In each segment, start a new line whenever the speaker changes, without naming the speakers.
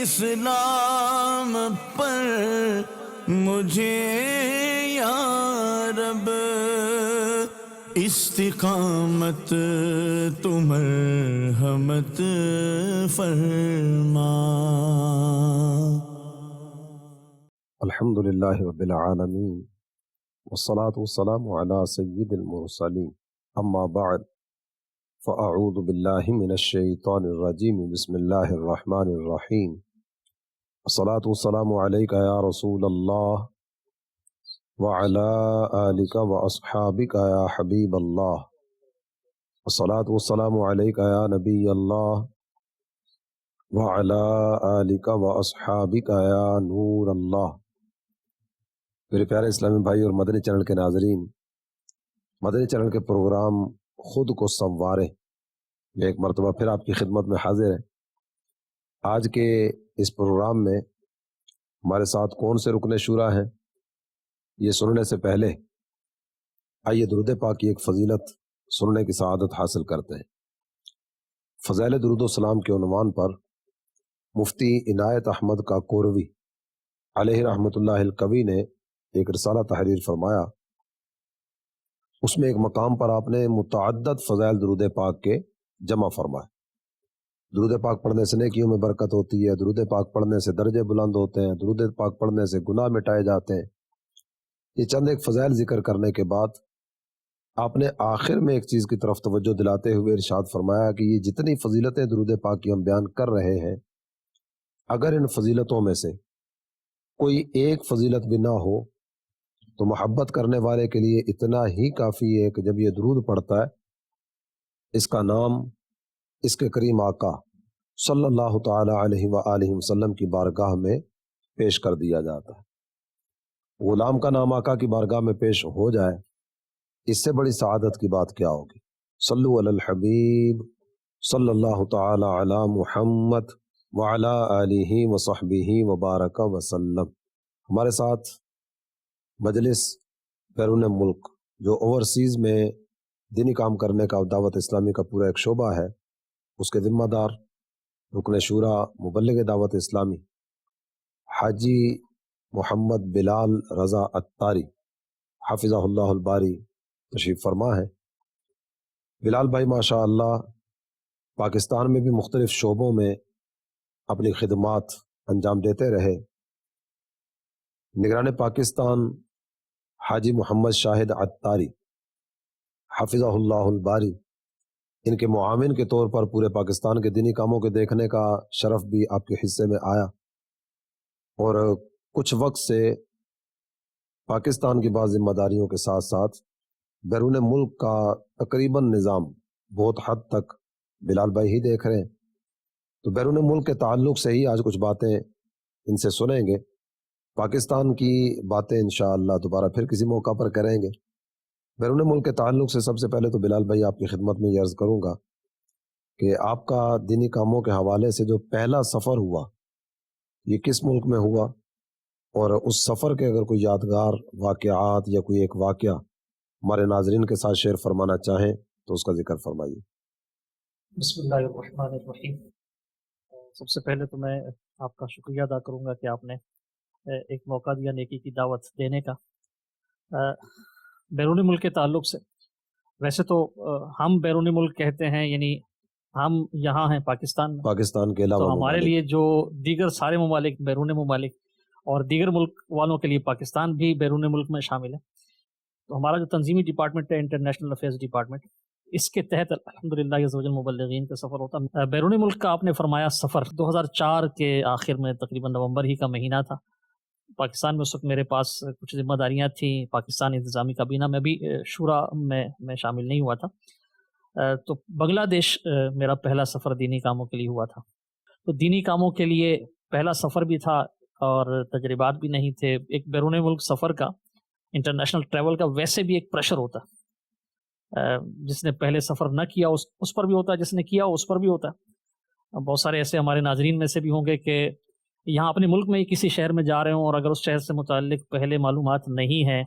اسلام پر مجھے یا رب استقامت تو مرحمت فرما۔
الحمدللہ رب العالمین والصلاة والسلام علی سید المرسلین، اما بعد فاعوذ باللہ من الشیطان الرجیم، بسم اللہ الرحمن الرحیم۔ الصلاة والسلام علیک یا رسول اللہ وعلی آلک واصحابک یا حبیب اللہ۔ الصلاة والسلام علیک یا نبی اللہ وعلی آلک واصحابک یا نور اللہ۔ میرے پیارے اسلامی بھائی اور مدنی چینل کے ناظرین، مدنی چینل کے پروگرام خود کو سنوارے میں ایک مرتبہ پھر آپ کی خدمت میں حاضر ہے۔ آج کے اس پروگرام میں ہمارے ساتھ کون سے رکن شورا ہیں، یہ سننے سے پہلے آئیے درود پاک کی ایک فضیلت سننے کی سعادت حاصل کرتے ہیں۔ فضائل درود و سلام کے عنوان پر مفتی عنایت احمد کاکوروی علیہ رحمۃ اللہ القوی نے ایک رسالہ تحریر فرمایا۔ اس میں ایک مقام پر آپ نے متعدد فضائل درود پاک کے جمع فرمائے۔ درود پاک پڑھنے سے نیکیوں میں برکت ہوتی ہے، درود پاک پڑھنے سے درجے بلند ہوتے ہیں، درود پاک پڑھنے سے گناہ مٹائے جاتے ہیں۔ یہ چند ایک فضائل ذکر کرنے کے بعد آپ نے آخر میں ایک چیز کی طرف توجہ دلاتے ہوئے ارشاد فرمایا کہ یہ جتنی فضیلتیں درود پاک کی ہم بیان کر رہے ہیں، اگر ان فضیلتوں میں سے کوئی ایک فضیلت بھی نہ ہو تو محبت کرنے والے کے لیے اتنا ہی کافی ہے کہ جب یہ درود پڑھتا ہے، اس کا نام اس کے کریم آقا صلی اللہ تعالی علیہ وآلہ وسلم کی بارگاہ میں پیش کر دیا جاتا ہے۔ غلام کا نام آقا کی بارگاہ میں پیش ہو جائے، اس سے بڑی سعادت کی بات کیا ہوگی۔ صلو علی الحبیب صلی اللہ تعالی علی محمد وعلی آلہ وصحبہ وبارک وسلم۔ ہمارے ساتھ مجلس بیرون ملک جو اوورسیز میں دینی کام کرنے کا دعوت اسلامی کا پورا ایک شعبہ ہے، اس کے ذمہ دار رکن شورا مبلغ دعوت اسلامی حاجی محمد بلال رضا عطاری حافظہ اللہ الباری تشریف فرما ہے۔ بلال بھائی ماشاء اللہ پاکستان میں بھی مختلف شعبوں میں اپنی خدمات انجام دیتے رہے۔ نگران پاکستان حاجی محمد شاہد عطاری حافظہ اللہ الباری، ان کے معاون کے طور پر پورے پاکستان کے دینی کاموں کے دیکھنے کا شرف بھی آپ کے حصے میں آیا، اور کچھ وقت سے پاکستان کی بعض ذمہ داریوں کے ساتھ ساتھ بیرون ملک کا تقریباً نظام بہت حد تک بلال بھائی ہی دیکھ رہے ہیں۔ تو بیرون ملک کے تعلق سے ہی آج کچھ باتیں ان سے سنیں گے۔ پاکستان کی باتیں انشاءاللہ دوبارہ پھر کسی موقع پر کریں گے۔ بیرون ملک کے تعلق سے سب سے پہلے تو بلال بھائی آپ کی خدمت میں یہ عرض کروں گا کہ آپ کا دینی کاموں کے حوالے سے جو پہلا سفر ہوا یہ کس ملک میں ہوا، اور اس سفر کے اگر کوئی یادگار واقعات یا کوئی ایک واقعہ ہمارے ناظرین کے ساتھ شیئر فرمانا چاہیں تو اس کا ذکر فرمائیے۔
بسم اللہ الرحمن الرحیم۔ سب سے پہلے تو میں آپ کا شکریہ ادا کروں گا کہ آپ نے ایک موقع دیا نیکی کی دعوت دینے کا۔ بیرونی ملک کے تعلق سے ویسے تو ہم بیرونی ملک کہتے ہیں، یعنی ہم یہاں ہیں پاکستان میں،
پاکستان کے علاوہ
تو ہمارے لیے جو دیگر سارے ممالک، بیرون ممالک اور دیگر ملک والوں کے لیے پاکستان بھی بیرون ملک میں شامل ہے۔ تو ہمارا جو تنظیمی ڈپارٹمنٹ ہے انٹرنیشنل افیئرز ڈپارٹمنٹ، اس کے تحت الحمدللہ عزوجل مبلغین کا سفر ہوتا ہے۔ بیرون ملک کا آپ نے فرمایا سفر 2004 کے آخر میں تقریباً نومبر ہی کا مہینہ تھا۔ پاکستان میں اس وقت میرے پاس کچھ ذمہ داریاں تھیں، پاکستان انتظامی کابینہ میں بھی شورا میں شامل نہیں ہوا تھا، تو بنگلہ دیش میرا پہلا سفر دینی کاموں کے لیے ہوا تھا۔ تو دینی کاموں کے لیے پہلا سفر بھی تھا اور تجربات بھی نہیں تھے۔ ایک بیرون ملک سفر کا، انٹرنیشنل ٹریول کا ویسے بھی ایک پریشر ہوتا ہے، جس نے پہلے سفر نہ کیا اس پر بھی ہوتا ہے، جس نے کیا اس پر بھی ہوتا ہے۔ بہت سارے ایسے ہمارے ناظرین میں سے بھی ہوں گے کہ یہاں اپنے ملک میں ہی کسی شہر میں جا رہے ہوں اور اگر اس شہر سے متعلق پہلے معلومات نہیں ہیں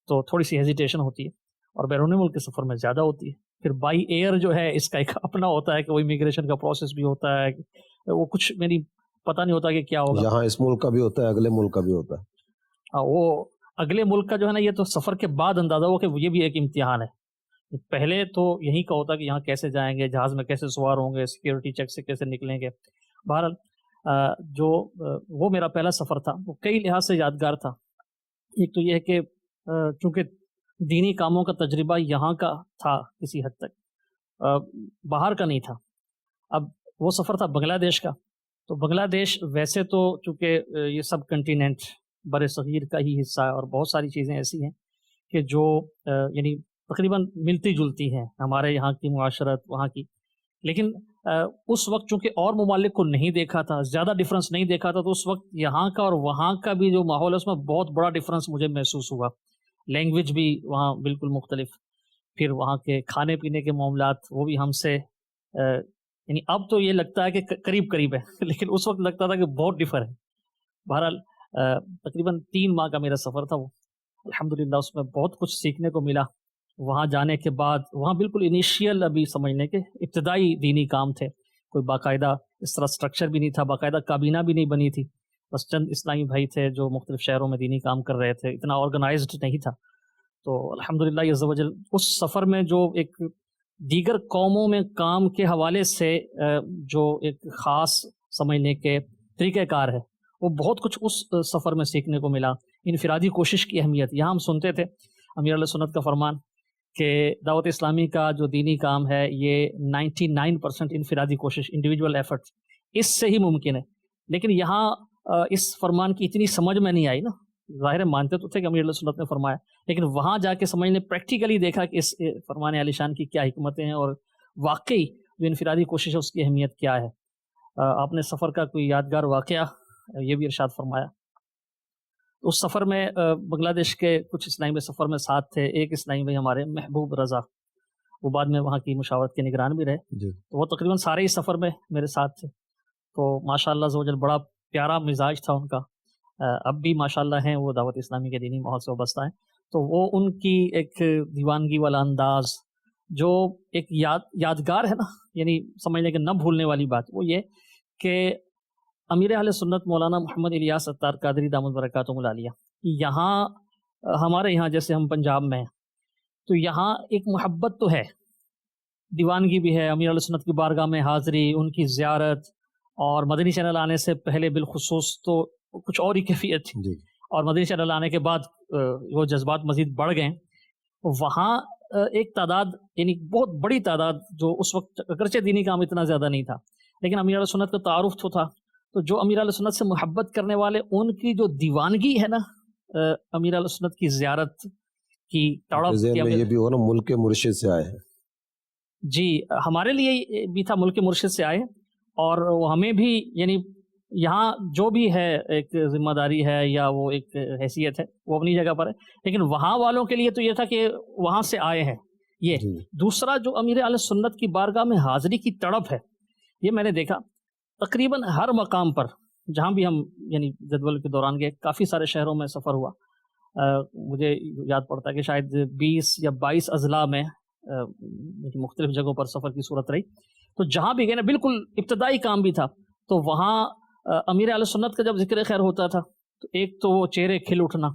تو تھوڑی سی ہیزیٹیشن ہوتی ہے، اور بیرون ملک کے سفر میں زیادہ ہوتی ہے۔ پھر بائی ایئر جو ہے اس کا ایک اپنا ہوتا ہے کہ وہ امیگریشن کا پروسیس بھی ہوتا ہے، وہ کچھ میری پتہ نہیں ہوتا کہ کیا ہوگا.
یہاں اس ملک کا بھی ہوتا ہے, اگلے ملک کا بھی ہوتا ہے.
وہ اگلے ملک کا جو ہے نا, یہ تو سفر کے بعد اندازہ ہو کہ یہ بھی ایک امتحان ہے. پہلے تو یہی کا ہوتا کہ یہاں کیسے جائیں گے, جہاز میں کیسے سوار ہوں گے, سیکیورٹی چیک سے کیسے نکلیں گے. بہرحال جو وہ میرا پہلا سفر تھا وہ کئی لحاظ سے یادگار تھا. ایک تو یہ ہے کہ چونکہ دینی کاموں کا تجربہ یہاں کا تھا کسی حد تک, باہر کا نہیں تھا. اب وہ سفر تھا بنگلہ دیش کا. تو بنگلہ دیش ویسے تو چونکہ یہ سب کنٹیننٹ بر صغیر کا ہی حصہ ہے, اور بہت ساری چیزیں ایسی ہیں کہ جو یعنی تقریباً ملتی جلتی ہیں ہمارے یہاں کی معاشرت وہاں کی. لیکن اس وقت چونکہ اور ممالک کو نہیں دیکھا تھا, زیادہ ڈفرنس نہیں دیکھا تھا, تو اس وقت یہاں کا اور وہاں کا بھی جو ماحول ہے اس میں بہت بڑا ڈفرنس مجھے محسوس ہوا. لینگویج بھی وہاں بالکل مختلف, پھر وہاں کے کھانے پینے کے معاملات وہ بھی ہم سے یعنی اب تو یہ لگتا ہے کہ قریب قریب ہے, لیکن اس وقت لگتا تھا کہ بہت ڈفر ہے. بہرحال تقریباً 3 ماہ کا میرا سفر تھا وہ. الحمدللہ اس میں بہت کچھ سیکھنے کو ملا. وہاں جانے کے بعد وہاں بالکل انیشیل ابھی سمجھنے کے ابتدائی دینی کام تھے. کوئی باقاعدہ اس طرح سٹرکچر بھی نہیں تھا, باقاعدہ کابینہ بھی نہیں بنی تھی. بس چند اسلامی بھائی تھے جو مختلف شہروں میں دینی کام کر رہے تھے, اتنا آرگنائزڈ نہیں تھا. تو الحمدللہ عز و جل اس سفر میں جو ایک دیگر قوموں میں کام کے حوالے سے جو ایک خاص سمجھنے کے طریقہ کار ہے, وہ بہت کچھ اس سفر میں سیکھنے کو ملا. انفرادی کوشش کی اہمیت, یہاں ہم سنتے تھے امیر علیہ سنت کا فرمان کہ دعوت اسلامی کا جو دینی کام ہے یہ 99% انفرادی کوشش, انڈیویجول ایفرٹ, اس سے ہی ممکن ہے. لیکن یہاں اس فرمان کی اتنی سمجھ میں نہیں آئی نا. ظاہر ہے مانتے تو تھے کہ امیر علیہ سنت نے فرمایا, لیکن وہاں جا کے سمجھنے پریکٹیکلی دیکھا کہ اس فرمان عالی شان کی کیا حکمتیں ہیں, اور واقعی جو انفرادی کوشش ہے اس کی اہمیت کیا ہے. آپ نے سفر کا کوئی یادگار واقعہ یہ بھی ارشاد فرمایا. اس سفر میں بنگلہ دیش کے کچھ اسلامی بھائی سفر میں ساتھ تھے. ایک اسلامی بھائی ہمارے محبوب رضا, وہ بعد میں وہاں کی مشاورت کے نگران بھی رہے. تو وہ تقریباً سارے ہی سفر میں میرے ساتھ تھے. تو ماشاء اللہ عز و جل بڑا پیارا مزاج تھا ان کا. اب بھی ماشاء اللہ ہیں, وہ دعوت اسلامی کے دینی ماحول سے وابستہ ہیں. تو وہ ان کی ایک دیوانگی والا انداز جو ایک یادگار ہے نا, یعنی سمجھنے کہ نہ بھولنے والی بات, وہ یہ کہ امیر اہل سنت مولانا محمد الیاس ستار قادری دامت برکاتہم العالیہ یہاں ہمارے یہاں جیسے ہم پنجاب میں ہیں, تو یہاں ایک محبت تو ہے, دیوانگی بھی ہے. امیر اہل سنت کی بارگاہ میں حاضری, ان کی زیارت, اور مدنی چینل آنے سے پہلے بالخصوص تو کچھ اور ہی کیفیت تھی, اور مدنی چینل آنے کے بعد وہ جذبات مزید بڑھ گئے. وہاں ایک تعداد یعنی بہت بڑی تعداد جو اس وقت اگرچہ دینی کام اتنا زیادہ نہیں تھا, لیکن امیر علیہ سنت کا تعارف تو تھا. تو جو امیر علیہ سنت سے محبت کرنے والے, ان کی جو دیوانگی ہے نا, امیر علیہ سنت کی زیارت کی تڑپ,
یہ بھی ہو نا ملک کے مرشد سے آئے ہیں. جی,
ہمارے لیے بھی تھا ملک کے مرشد سے آئے, اور ہمیں بھی یعنی یہاں جو بھی ہے ایک ذمہ داری ہے یا وہ ایک حیثیت ہے وہ اپنی جگہ پر ہے, لیکن وہاں والوں کے لیے تو یہ تھا کہ وہاں سے آئے ہیں. یہ دوسرا جو امیر علیہ سنت کی بارگاہ میں حاضری کی تڑپ ہے, یہ میں نے دیکھا تقریباً ہر مقام پر جہاں بھی ہم یعنی جدول کے دوران گئے. کافی سارے شہروں میں سفر ہوا, مجھے یاد پڑتا ہے کہ شاید 20 یا 22 اضلاع میں مختلف جگہوں پر سفر کی صورت رہی. تو جہاں بھی گئے نا, بالکل ابتدائی کام بھی تھا, تو وہاں امیر علیہ سنت کا جب ذکر خیر ہوتا تھا تو ایک تو وہ چہرے کھل اٹھنا.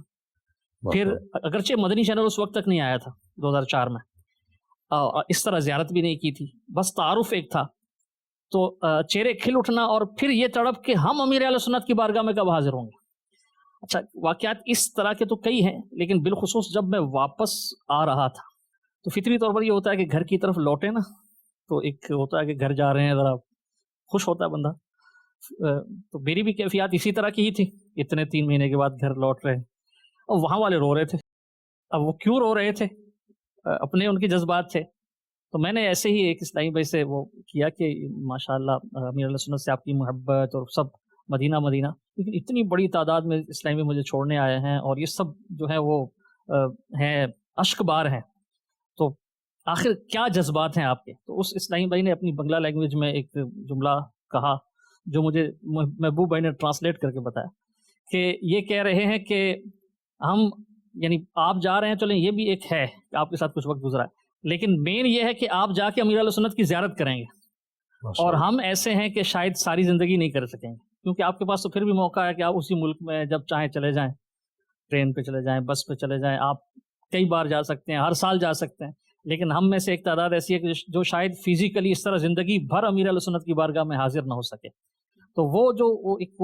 پھر اگرچہ مدنی چینل اس وقت تک نہیں آیا تھا 2004 میں, اس طرح زیارت بھی نہیں کی تھی, بس تعارف ایک تھا, تو چہرے کھل اٹھنا, اور پھر یہ تڑپ کہ ہم امیر علیہ سنت کی بارگاہ میں کب حاضر ہوں گے. اچھا, واقعات اس طرح کے تو کئی ہیں, لیکن بالخصوص جب میں واپس آ رہا تھا تو فطری طور پر یہ ہوتا ہے کہ گھر کی طرف لوٹے نا, تو ایک ہوتا ہے کہ گھر جا رہے ہیں, ذرا خوش ہوتا ہے بندہ. تو میری بھی کیفیات اسی طرح کی ہی تھی, اتنے 3 مہینے کے بعد گھر لوٹ رہے ہیں, اور وہاں والے رو رہے تھے. اب وہ کیوں رو رہے تھے, اپنے ان کے جذبات تھے. تو میں نے ایسے ہی ایک اسلامی بھائی سے وہ کیا کہ ماشاءاللہ امیر علیہ سنت سے آپ کی محبت, اور سب مدینہ مدینہ, لیکن اتنی بڑی تعداد میں اسلامی مجھے چھوڑنے آئے ہیں, اور یہ سب جو ہے وہ ہیں اشک بار ہیں, تو آخر کیا جذبات ہیں آپ کے. تو اس اسلامی بھائی نے اپنی بنگلہ لینگویج میں ایک جملہ کہا جو مجھے محبوب بھائی نے ٹرانسلیٹ کر کے بتایا, کہ یہ کہہ رہے ہیں کہ ہم یعنی آپ جا رہے ہیں, چلیں یہ بھی ایک ہے کہ آپ کے ساتھ کچھ وقت گزرا ہے, لیکن مین یہ ہے کہ آپ جا کے امیر علیہ سنت کی زیارت کریں گے, اور ہم ایسے ہیں کہ شاید ساری زندگی نہیں کر سکیں گے. کیونکہ آپ کے پاس تو پھر بھی موقع ہے کہ آپ اسی ملک میں جب چاہیں چلے جائیں، ٹرین پہ چلے جائیں، بس پہ چلے جائیں، آپ کئی بار جا سکتے ہیں، ہر سال جا سکتے ہیں. لیکن ہم میں سے ایک تعداد ایسی ہے کہ جو شاید فزیکلی اس طرح زندگی بھر امیر اہل سنت کی بارگاہ میں حاضر نہ ہو سکے. تو وہ ایک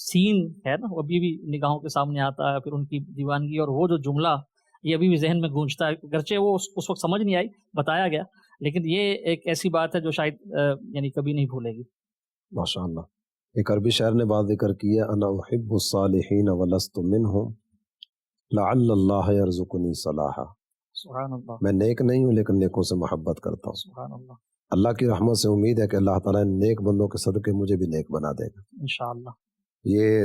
سین ہے نا، وہ ابھی بھی نگاہوں کے سامنے آتا ہے. پھر ان کی دیوانگی اور وہ جو جملہ یہ ابھی بھی ذہن میں گونجتا ہے، گرچہ وہ اس وقت سمجھ نہیں آئی، بتایا گیا، لیکن یہ ایک ایسی بات ہے جو شاید یعنی کبھی نہیں بھولے گی.
ماشاء اللہ. ایک عربی شاعر نے بات ذکر کی ہے، انا احب الصالحین ولست منہم لعل اللہ یرزقنی صلاحا.
سبحان اللہ.
میں نیک نہیں ہوں لیکن نیکوں سے محبت کرتا ہوں.
سبحان اللہ.
اللہ کی رحمت سے امید ہے کہ اللہ تعالیٰ نیک بندوں کے صدقے مجھے بھی نیک بنا دے گا
انشاءاللہ.
یہ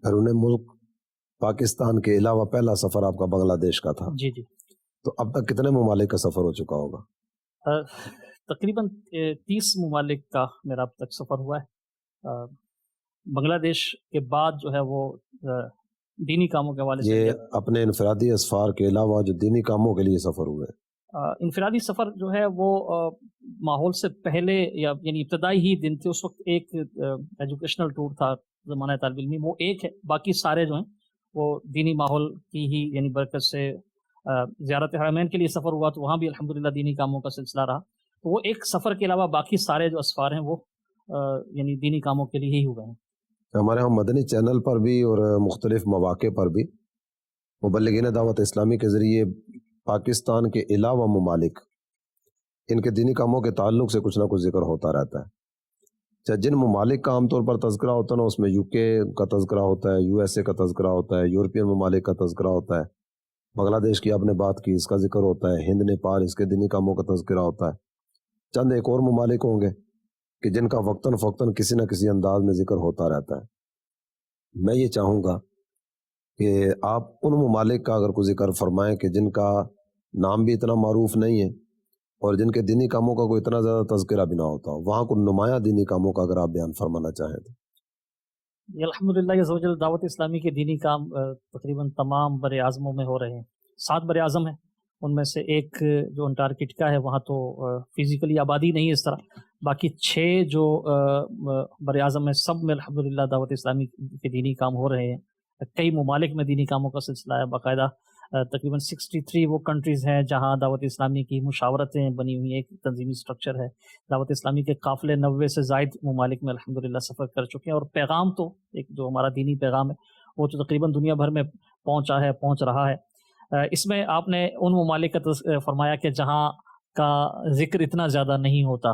بیرون ملک پاکستان کے علاوہ پہلا سفر آپ کا بنگلہ دیش کا تھا.
جی جی.
تو اب تک کتنے ممالک کا سفر ہو چکا ہوگا؟
تقریباً 30 ممالک کا میرا اب تک سفر ہوا ہے. بنگلہ دیش کے بعد جو ہے وہ دینی کاموں کے حوالے سے.
یہ اپنے انفرادی اسفار کے علاوہ جو دینی کاموں کے لیے سفر ہوئے؟
انفرادی سفر جو ہے وہ ماحول سے پہلے یعنی ابتدائی ہی دن تھے، اس وقت ایک ایجوکیشنل ٹور تھا زمانہ طالب علمی، وہ ایک ہے. باقی سارے جو ہیں وہ دینی ماحول کی ہی یعنی برکت سے. زیارت حرمین کے لیے سفر ہوا تو وہاں بھی الحمدللہ دینی کاموں کا سلسلہ رہا. تو وہ ایک سفر کے علاوہ باقی سارے جو اسفار ہیں وہ یعنی دینی کاموں کے لیے ہی ہوئے ہیں.
ہمارے ہم مدنی چینل پر بھی اور مختلف مواقع پر بھی مبلغین دعوت اسلامی کے ذریعے پاکستان کے علاوہ ممالک ان کے دینی کاموں کے تعلق سے کچھ نہ کچھ ذکر ہوتا رہتا ہے. چاہے جن ممالک کا عام طور پر تذکرہ ہوتا ہے نا، اس میں یو کے کا تذکرہ ہوتا ہے، یو ایس اے کا تذکرہ ہوتا ہے، یورپین ممالک کا تذکرہ ہوتا ہے، بنگلہ دیش کی آپ نے بات کی اس کا ذکر ہوتا ہے، ہند نیپال اس کے دینی کاموں کا تذکرہ ہوتا ہے. چند ایک اور ممالک ہوں گے کہ جن کا وقتاً فوقتاً کسی نہ کسی انداز میں ذکر ہوتا رہتا ہے. میں یہ چاہوں گا کہ آپ ان ممالک کا اگر کوئی ذکر فرمائیں کہ جن کا نام بھی اتنا معروف نہیں ہے اور جن کے دینی کاموں کا کوئی اتنا زیادہ تذکرہ بھی نہ ہوتا ہو، وہاں کو نمایاں دینی کاموں کا اگر آپ بیان فرمانا چاہیں تو.
الحمدللہ عزوجل دعوت اسلامی کے دینی کام تقریباً تمام بر اعظموں میں ہو رہے ہیں. 7 بر اعظم ہیں، ان میں سے ایک جو انٹارکٹیکا ہے وہاں تو فزیکلی آبادی نہیں ہے اس طرح. باقی 6 جو بر اعظم ہیں سب میں الحمدللہ دعوت اسلامی کے دینی کام ہو رہے ہیں. کئی ممالک میں دینی کاموں کا سلسلہ ہے. باقاعدہ تقریباً 63 وہ کنٹریز ہیں جہاں دعوت اسلامی کی مشاورتیں بنی ہوئی ہیں، ایک تنظیمی سٹرکچر ہے. دعوت اسلامی کے قافلے 90 سے زائد ممالک میں الحمدللہ سفر کر چکے ہیں. اور پیغام تو ایک جو ہمارا دینی پیغام ہے وہ تو تقریباً دنیا بھر میں پہنچ رہا ہے. اس میں آپ نے ان ممالک کا فرمایا کہ جہاں کا ذکر اتنا زیادہ نہیں ہوتا.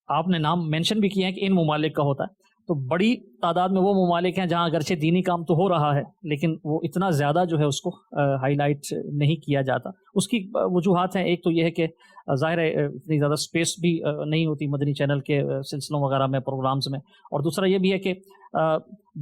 آپ نے نام مینشن بھی کیا ہے کہ ان ممالک کا ہوتا ہے، تو بڑی تعداد میں وہ ممالک ہیں جہاں اگرچہ دینی کام تو ہو رہا ہے لیکن وہ اتنا زیادہ جو ہے اس کو ہائی لائٹ نہیں کیا جاتا. اس کی وجوہات ہیں. ایک تو یہ ہے کہ ظاہر ہے اتنی زیادہ سپیس بھی نہیں ہوتی مدنی چینل کے سلسلوں وغیرہ میں، پروگرامز میں. اور دوسرا یہ بھی ہے کہ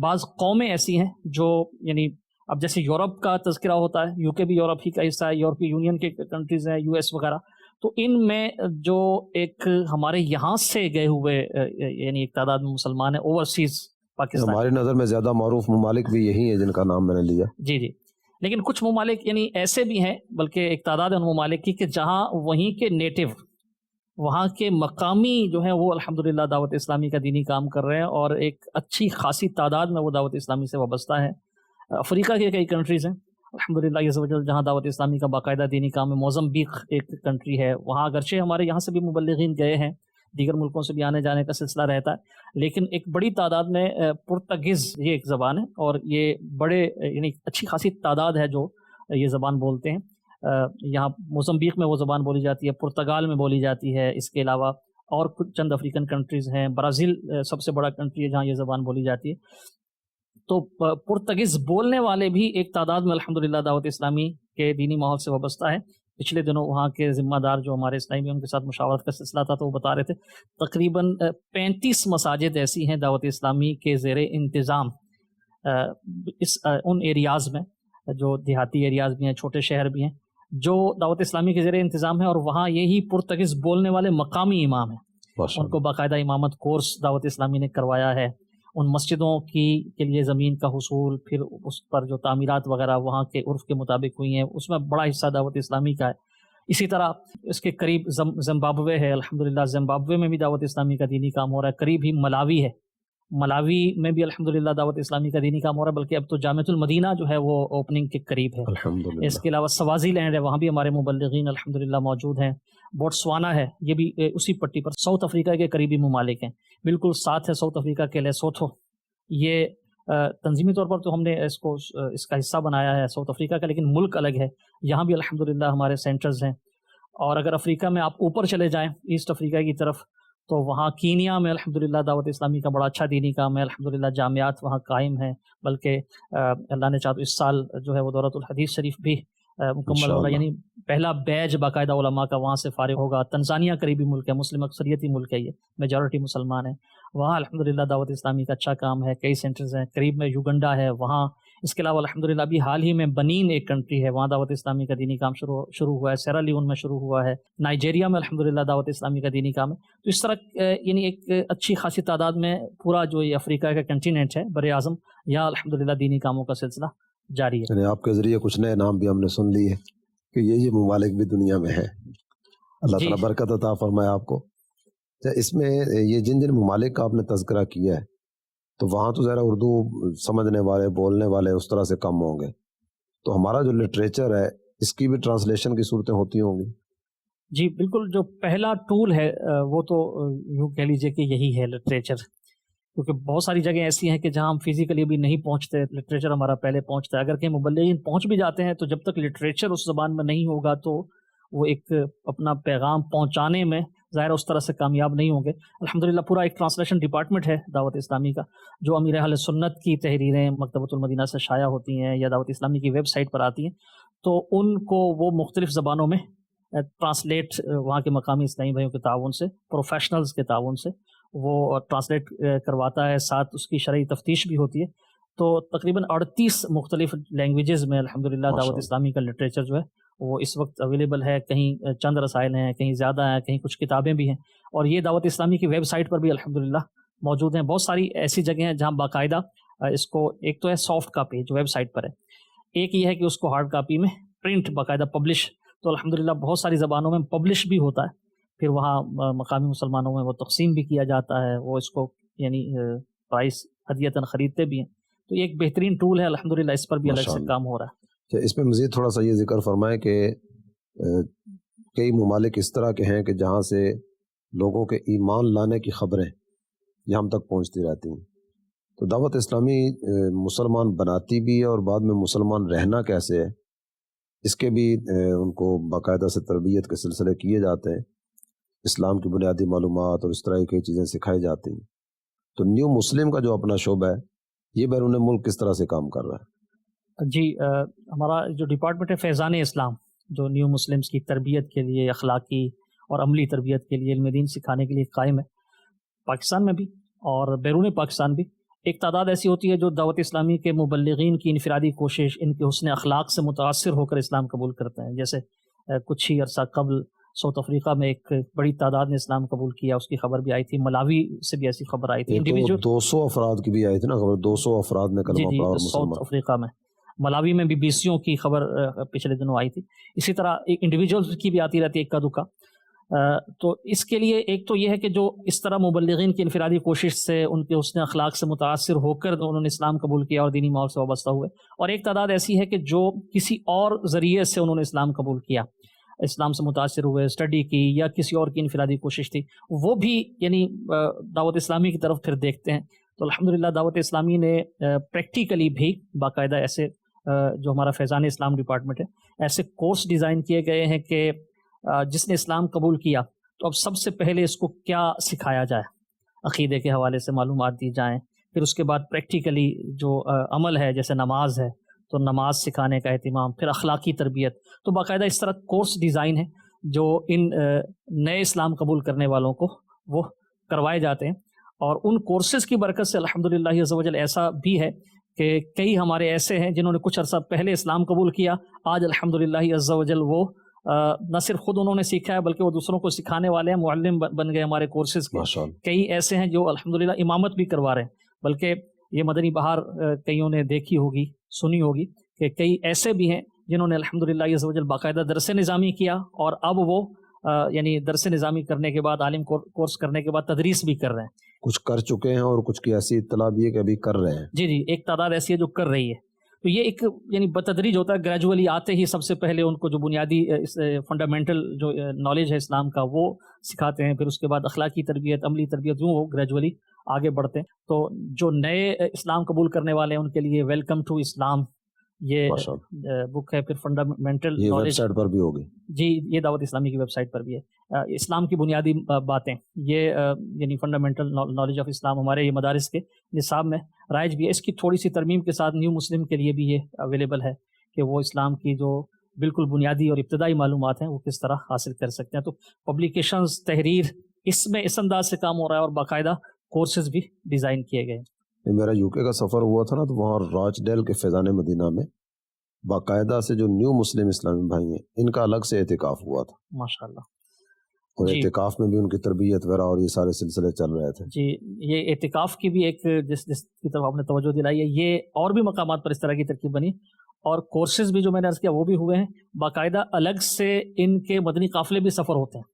بعض قومیں ایسی ہیں جو یعنی اب جیسے یورپ کا تذکرہ ہوتا ہے، یو کے بھی یورپ ہی کا حصہ ہے، یورپی یونین کے کنٹریز ہیں، یو ایس وغیرہ، تو ان میں جو ایک ہمارے یہاں سے گئے ہوئے یعنی ایک تعداد میں مسلمان ہیں اوورسیز پاکستان.
ہماری نظر میں زیادہ معروف ممالک بھی یہی ہیں جن کا نام میں نے لیا.
جی جی. لیکن کچھ ممالک یعنی ایسے بھی ہیں، بلکہ ایک تعداد ہے ان ممالک کی کہ جہاں وہیں کے نیٹو، وہاں کے مقامی جو ہیں وہ الحمدللہ دعوت اسلامی کا دینی کام کر رہے ہیں اور ایک اچھی خاصی تعداد میں وہ دعوت اسلامی سے وابستہ ہیں. افریقہ کے کئی کنٹریز ہیں الحمدللہ عزوجل جہاں دعوت اسلامی کا باقاعدہ دینی کام ہے. موزمبیق ایک کنٹری ہے، وہاں اگرچہ ہمارے یہاں سے بھی مبلغین گئے ہیں، دیگر ملکوں سے بھی آنے جانے کا سلسلہ رہتا ہے، لیکن ایک بڑی تعداد میں پرتگیز یہ ایک زبان ہے اور یہ بڑے یعنی اچھی خاصی تعداد ہے جو یہ زبان بولتے ہیں. یہاں موزمبیق میں وہ زبان بولی جاتی ہے، پرتگال میں بولی جاتی ہے. اس کے علاوہ اور کچھ چند افریقن کنٹریز ہیں، برازیل سب سے بڑا کنٹری ہے جہاں یہ زبان بولی جاتی ہے. تو پرتگیز بولنے والے بھی ایک تعداد میں الحمدللہ دعوت اسلامی کے دینی ماحول سے وابستہ ہے. پچھلے دنوں وہاں کے ذمہ دار جو ہمارے اسلامی ان کے ساتھ مشاورت کا سلسلہ تھا تو وہ بتا رہے تھے تقریباً 35 مساجد ایسی ہیں دعوت اسلامی کے زیر انتظام ان ایریاز میں، جو دیہاتی ایریاز بھی ہیں، چھوٹے شہر بھی ہیں، جو دعوت اسلامی کے زیر انتظام ہیں. اور وہاں یہی پرتگیز بولنے والے مقامی امام ہیں، ان کو باقاعدہ امامت کورس دعوت اسلامی نے کروایا ہے. ان مسجدوں کے لیے زمین کا حصول، پھر اس پر جو تعمیرات وغیرہ وہاں کے عرف کے مطابق ہوئی ہیں، اس میں بڑا حصہ دعوت اسلامی کا ہے. اسی طرح اس کے قریب زمبابوے ہے، الحمدللہ زمبابوے میں بھی دعوت اسلامی کا دینی کام ہو رہا ہے. قریب ہی ملاوی ہے، ملاوی میں بھی الحمدللہ دعوت اسلامی کا دینی کام ہو رہا ہے، بلکہ اب تو جامعۃ المدینہ جو ہے وہ اوپننگ کے قریب ہے.
الحمدللہ.
اس کے علاوہ سوازی لینڈ ہے، وہاں بھی ہمارے مبلغین الحمدللہ موجود ہیں. بوٹسوانا ہے، یہ بھی اسی پٹی پر. ساؤتھ افریقہ کے قریبی ممالک ہیں، بالکل ساتھ ہے ساؤتھ افریقہ کے لیسوتھو. یہ تنظیمی طور پر تو ہم نے اس کا حصہ بنایا ہے ساؤتھ افریقہ کا، لیکن ملک الگ ہے. یہاں بھی الحمدللہ ہمارے سینٹرز ہیں. اور اگر افریقہ میں آپ اوپر چلے جائیں ایسٹ افریقہ کی طرف، تو وہاں کینیا میں الحمدللہ دعوت اسلامی کا بڑا اچھا دینی کام ہے. الحمدللہ جامعات وہاں قائم ہیں، بلکہ اللہ نے چاہا تو اس سال جو ہے وہ دورۃ الحدیث شریف بھی مکمل ہوگا، یعنی پہلا بیچ باقاعدہ علماء کا وہاں سے فارغ ہوگا. تنزانیہ قریبی ملک ہے، مسلم اکثریتی ملک ہے، یہ میجورٹی مسلمان ہیں. وہاں الحمدللہ دعوت اسلامی کا اچھا کام ہے، کئی سینٹرز ہیں. قریب میں یوگنڈا ہے وہاں. اس کے علاوہ الحمدللہ ابھی حال ہی میں بنین ایک کنٹری ہے، وہاں دعوت اسلامی کا دینی کام شروع ہوا ہے. سیرا لیون میں شروع ہوا ہے. نائجیریا میں الحمدللہ دعوت اسلامی کا دینی کام ہے. تو اس طرح یعنی ایک اچھی خاصی تعداد میں پورا جو یہ افریقہ کا کنٹیننٹ ہے بر اعظم، یہاں الحمدللہ دینی کاموں کا سلسلہ جاری ہے.
یعنی آپ کے ذریعے کچھ نئے نام بھی ہم نے سن لیے کہ یہ ممالک بھی دنیا میں ہے. اللہ تعالیٰ برکت عطا فرمائے آپ کو. اس میں یہ جن ممالک کا آپ نے تذکرہ کیا ہے، تو وہاں تو ذرا اردو سمجھنے والے بولنے والے اس طرح سے کم ہوں گے، تو ہمارا جو لٹریچر ہے اس کی بھی ٹرانسلیشن کی صورتیں ہوتی ہوں گی؟
جی بالکل. جو پہلا ٹول ہے وہ تو یوں کہہ لیجئے کہ یہی ہے لٹریچر، کیونکہ بہت ساری جگہیں ایسی ہیں کہ جہاں ہم فزیکلی بھی نہیں پہنچتے، لٹریچر ہمارا پہلے پہنچتا ہے. اگر کہیں مبلغین پہنچ بھی جاتے ہیں تو جب تک لٹریچر اس زبان میں نہیں ہوگا تو وہ ایک اپنا پیغام پہنچانے میں ظاہر اس طرح سے کامیاب نہیں ہوں گے. الحمدللہ پورا ایک ٹرانسلیشن ڈپارٹمنٹ ہے دعوت اسلامی کا، جو امیر اہل سنت کی تحریریں مکتبۃ المدینہ سے شائع ہوتی ہیں یا دعوت اسلامی کی ویب سائٹ پر آتی ہیں، تو ان کو وہ مختلف زبانوں میں ٹرانسلیٹ وہاں کے مقامی اسلامی بھائیوں کے تعاون سے، پروفیشنلز کے تعاون سے وہ ٹرانسلیٹ کرواتا ہے. ساتھ اس کی شرعی تفتیش بھی ہوتی ہے. تو تقریباً 38 مختلف لینگویجز میں الحمدللہ دعوت اسلامی کا لٹریچر جو ہے وہ اس وقت اویلیبل ہے. کہیں چند رسائل ہیں، کہیں زیادہ ہیں، کہیں کچھ کتابیں بھی ہیں. اور یہ دعوت اسلامی کی ویب سائٹ پر بھی الحمدللہ موجود ہیں. بہت ساری ایسی جگہیں ہیں جہاں باقاعدہ اس کو، ایک تو ہے سافٹ کاپی جو ویب سائٹ پر ہے، ایک یہ ہے کہ اس کو ہارڈ کاپی میں پرنٹ باقاعدہ پبلش، تو الحمدللہ بہت ساری زبانوں میں پبلش بھی ہوتا ہے. پھر وہاں مقامی مسلمانوں میں وہ تقسیم بھی کیا جاتا ہے، وہ اس کو یعنی پرائس ہدیتاً خریدتے بھی ہیں. تو یہ ایک بہترین ٹول ہے الحمدللہ، اس پر بھی الگ سے کام ہو رہا ہے.
اس میں مزید تھوڑا سا یہ ذکر فرمائے کہ کئی ممالک اس طرح کے ہیں کہ جہاں سے لوگوں کے ایمان لانے کی خبریں یہ ہم تک پہنچتی رہتی ہیں، تو دعوت اسلامی مسلمان بناتی بھی ہے، اور بعد میں مسلمان رہنا کیسے ہے اس کے بھی ان کو باقاعدہ سے تربیت کے سلسلے کیے جاتے ہیں. اسلام کی بنیادی معلومات اور اس طرح کی چیزیں سکھائی جاتی ہیں. تو نیو مسلم کا جو اپنا شعبہ ہے یہ بیرون ملک کس طرح سے کام کر رہا ہے؟
جی ہمارا جو ڈپارٹمنٹ ہے فیضان اسلام، جو نیو مسلمز کی تربیت کے لیے، اخلاقی اور عملی تربیت کے لیے، علم دین سکھانے کے لیے قائم ہے. پاکستان میں بھی اور بیرون پاکستان بھی ایک تعداد ایسی ہوتی ہے جو دعوت اسلامی کے مبلغین کی انفرادی کوشش، ان کے حسن اخلاق سے متاثر ہو کر اسلام قبول کرتے ہیں. جیسے کچھ ہی عرصہ قبل ساؤتھ افریقہ میں ایک بڑی تعداد نے اسلام قبول کیا، اس کی خبر بھی آئی تھی. ملاوی سے بھی ایسی خبر آئی تھی.
200 افراد کی بھی آئی تھی نا خبر، 200 افراد نے کلمہ پڑھا اور مسلمان.
ساؤتھ افریقہ میں، ملاوی میں بھی 20 کی خبر پچھلے دنوں آئی تھی. اسی طرح ایک انڈیویجولز کی بھی آتی رہتی ہے اکا دکا. تو اس کے لیے ایک تو یہ ہے کہ جو اس طرح مبلغین کی انفرادی کوشش سے، ان کے حسن اخلاق سے متاثر ہو کر انہوں نے اسلام قبول کیا اور دینی ماحول سے وابستہ ہوئے، اور ایک تعداد ایسی ہے کہ جو کسی اور ذریعے سے انہوں نے اسلام قبول کیا، اسلام سے متاثر ہوئے، اسٹڈی کی یا کسی اور کی انفرادی کوشش تھی، وہ بھی یعنی دعوت اسلامی کی طرف پھر دیکھتے ہیں. تو الحمدللہ دعوت اسلامی نے پریکٹیکلی بھی باقاعدہ ایسے جو ہمارا فیضان اسلام ڈپارٹمنٹ ہے، ایسے کورس ڈیزائن کیے گئے ہیں کہ جس نے اسلام قبول کیا تو اب سب سے پہلے اس کو کیا سکھایا جائے، عقیدے کے حوالے سے معلومات دی جائیں. پھر اس کے بعد پریکٹیکلی جو عمل ہے، جیسے نماز ہے تو نماز سکھانے کا اہتمام، پھر اخلاقی تربیت. تو باقاعدہ اس طرح کورس ڈیزائن ہے جو ان نئے اسلام قبول کرنے والوں کو وہ کروائے جاتے ہیں. اور ان کورسز کی برکت سے الحمدللہ عز و جل ایسا بھی ہے کہ کئی ہمارے ایسے ہیں جنہوں نے کچھ عرصہ پہلے اسلام قبول کیا، آج الحمدللہ عز و جل وہ نہ صرف خود انہوں نے سیکھا ہے بلکہ وہ دوسروں کو سکھانے والے ہیں، معلم بن گئے ہمارے کورسز کے. کئی ایسے ہیں جو الحمدللہ امامت بھی کروا رہے ہیں. بلکہ یہ مدنی بہار کئیوں نے دیکھی ہوگی، سنی ہوگی کہ کئی ایسے بھی ہیں جنہوں نے الحمدللہ عز و جل باقاعدہ درس نظامی کیا، اور اب وہ یعنی درس نظامی کرنے کے بعد، عالم کورس کرنے کے بعد تدریس بھی کر رہے ہیں.
کچھ کر چکے ہیں اور کچھ کی ایسی اطلاع بھی ہے کہ ابھی کر رہے ہیں.
جی جی، ایک تعداد ایسی ہے جو کر رہی ہے. تو یہ ایک یعنی بتدریج ہوتا ہے، گریجولی آتے ہی سب سے پہلے ان کو جو بنیادی فنڈامنٹل جو نالج ہے اسلام کا وہ سکھاتے ہیں، پھر اس کے بعد اخلاقی تربیت، عملی تربیت، یوں وہ گریجولی آگے بڑھتے ہیں. تو جو نئے اسلام قبول کرنے والے ہیں ان کے لیے ویلکم ٹو اسلام یہ بک ہے. پھر فنڈامنٹل
یہ ویب
نالج
سائٹ پر بھی ہوگی.
جی، یہ دعوت اسلامی کی ویب سائٹ پر بھی ہے. اسلام کی بنیادی باتیں، یہ یعنی فنڈامنٹل نالج آف اسلام ہمارے یہ مدارس کے نصاب میں رائج بھی ہے. اس کی تھوڑی سی ترمیم کے ساتھ نیو مسلم کے لیے بھی یہ اویلیبل ہے کہ وہ اسلام کی جو بالکل بنیادی اور ابتدائی معلومات ہیں وہ کس طرح حاصل کر سکتے ہیں. تو پبلیکیشنز، تحریر، اس میں اس انداز سے کام ہو رہا ہے، اور باقاعدہ کورسز بھی ڈیزائن کیے گئے.
میرا UK کا سفر ہوا تھا نا، تو وہاں راچ ڈیل کے فیضان مدینہ میں باقاعدہ سے جو نیو مسلم اسلامی بھائی ہیں ان کا الگ سے اعتکاف ہوا تھا.
ماشاءاللہ.
اور
جی.
اعتکاف میں بھی ان کی تربیت وغیرہ اور یہ سارے سلسلے چل رہے تھے.
جی، یہ اعتکاف کی بھی ایک جس کی طرف آپ نے توجہ دلائی ہے، یہ اور بھی مقامات پر اس طرح کی ترکیب بنی، اور کورسز بھی جو میں نے عرض کیا وہ بھی ہوئے ہیں. باقاعدہ الگ سے ان کے مدنی قافلے بھی سفر ہوتے ہیں،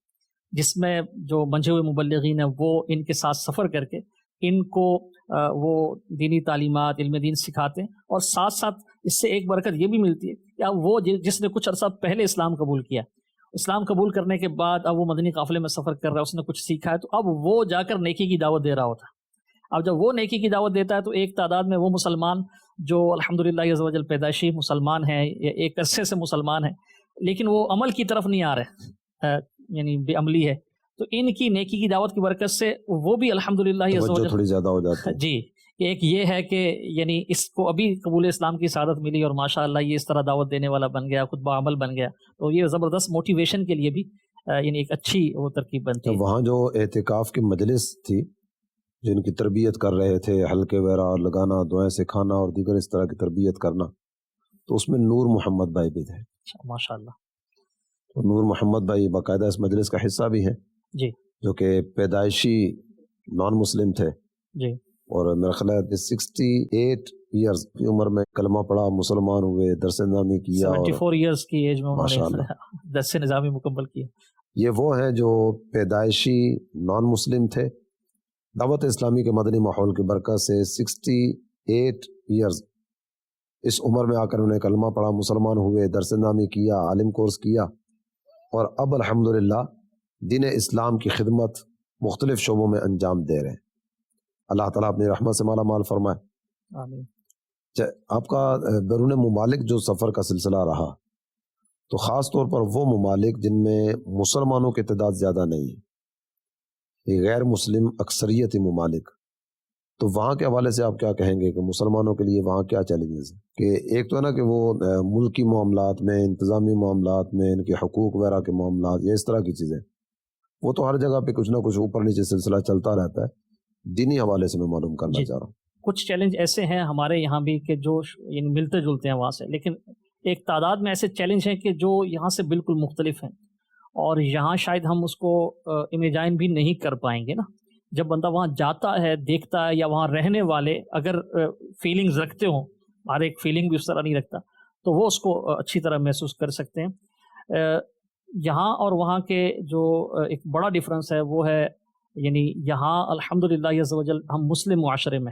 جس میں جو منجھے ہوئے مبلغین ہیں وہ ان کے ساتھ سفر کر کے ان کو وہ دینی تعلیمات، علم دین سکھاتے ہیں. اور ساتھ ساتھ اس سے ایک برکت یہ بھی ملتی ہے کہ اب وہ جس نے کچھ عرصہ پہلے اسلام قبول کیا، اسلام قبول کرنے کے بعد اب وہ مدنی قافلے میں سفر کر رہا ہے، اس نے کچھ سیکھا ہے، تو اب وہ جا کر نیکی کی دعوت دے رہا ہوتا ہے. اب جب وہ نیکی کی دعوت دیتا ہے تو ایک تعداد میں وہ مسلمان جو الحمدللہ عز و جل پیدائشی مسلمان ہیں، ایک عرصے سے مسلمان ہیں، لیکن وہ عمل کی طرف نہیں آ رہے، یعنی بے عملی ہے، تو ان کی نیکی کی دعوت کی برکت سے وہ بھی الحمدللہ عز و جل
تھوڑی زیادہ ہو جاتی ہے.
جی، ایک یہ ہے کہ یعنی اس کو ابھی قبول اسلام کی سعادت ملی، اور ماشاءاللہ یہ اس طرح دعوت دینے والا بن گیا، خود بعمل بن گیا. تو یہ زبردست موٹیویشن کے لیے بھی یعنی ایک اچھی وہ ترکیب بنتی ہے.
وہاں جو اعتکاف کی مجلس تھی، جن کی تربیت کر رہے تھے، حلقے وغیرہ لگانا، دعائیں سکھانا اور دیگر اس طرح کی تربیت کرنا، تو اس میں نور محمد بھائی بھی تھے.
ماشاءاللہ.
تو نور محمد بھائی باقاعدہ اس مجلس کا حصہ بھی ہیں.
جی.
جو کہ پیدائشی نان مسلم تھے.
جی.
اور میرا خیال ہے 68 ایئرز کی عمر میں کلمہ پڑھا، مسلمان ہوئے، درس نظامی کیا،
74 ایئرز کی ایج میں انہوں نے درس نظامی مکمل کیا.
یہ وہ ہیں جو پیدائشی نان مسلم تھے، دعوت اسلامی کے مدنی ماحول کی برکت سے 68 ایئرز اس عمر میں آ کر انہیں کلمہ پڑھا، مسلمان ہوئے، درس نظامی کیا، عالم کورس کیا، اور اب الحمدللہ دین اسلام کی خدمت مختلف شعبوں میں انجام دے رہے ہیں. اللہ تعالیٰ اپنی رحمت سے مالا مال فرمائے.
آمین.
آپ کا بیرون ممالک جو سفر کا سلسلہ رہا، تو خاص طور پر وہ ممالک جن میں مسلمانوں کی تعداد زیادہ نہیں ہے، یہ غیر مسلم اکثریتی ممالک، تو وہاں کے حوالے سے آپ کیا کہیں گے کہ مسلمانوں کے لیے وہاں کیا چیلنجز ہیں؟ کہ ایک تو ہے نا کہ وہ ملکی معاملات میں، انتظامی معاملات میں، ان کے حقوق وغیرہ کے معاملات، یہ اس طرح کی چیزیں، وہ تو ہر جگہ پہ کچھ نہ کچھ اوپر نیچے سلسلہ چلتا رہتا ہے. دینی حوالے سے میں معلوم کرنا چاہ رہا ہوں.
کچھ چیلنج ایسے ہیں ہمارے یہاں بھی کہ جو یعنی ملتے جلتے ہیں وہاں سے، لیکن ایک تعداد میں ایسے چیلنج ہیں کہ جو یہاں سے بالکل مختلف ہیں، اور یہاں شاید ہم اس کو امیجائن بھی نہیں کر پائیں گے نا. جب بندہ وہاں جاتا ہے، دیکھتا ہے، یا وہاں رہنے والے اگر فیلنگز رکھتے ہوں، ہر ایک فیلنگ بھی اس طرح نہیں رکھتا، تو وہ اس کو اچھی طرح محسوس کر سکتے ہیں. یہاں اور وہاں کے جو ایک بڑا ڈفرنس ہے وہ ہے، یعنی یہاں الحمدللہ عز و جل ہم مسلم معاشرے میں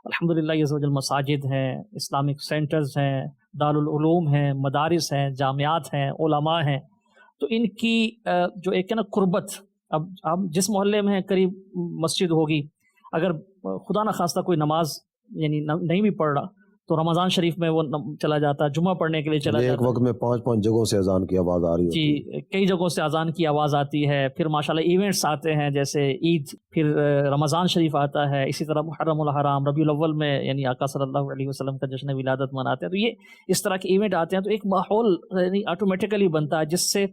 الحمدللہ عز و جل مساجد ہیں، اسلامک سینٹرز ہیں، دارالعلوم ہیں، مدارس ہیں، جامعات ہیں، علماء ہیں. تو ان کی جو ایک ہے نا قربت، اب ہم جس محلے میں ہیں قریب مسجد ہوگی، اگر خدا نخواستہ کوئی نماز یعنی نہیں بھی پڑھ رہا تو رمضان شریف میں وہ چلا جاتا ہے، جمعہ پڑھنے کے لیے چلا جاتا ہے.
ایک وقت میں 5 جگہوں سے اذان کی آواز آ رہی ہوتی ہے.
جی، کئی جگہوں سے اذان کی آواز آتی ہے. پھر ماشاءاللہ ایونٹس آتے ہیں جیسے عید، پھر رمضان شریف آتا ہے، اسی طرح محرم الحرام، ربیع الاول میں یعنی آقا صلی اللہ علیہ وسلم کا جشن ولادت مناتے ہیں. تو یہ اس طرح کے ایونٹ آتے ہیں، تو ایک ماحول یعنی آٹومیٹیکلی بنتا ہے، جس سے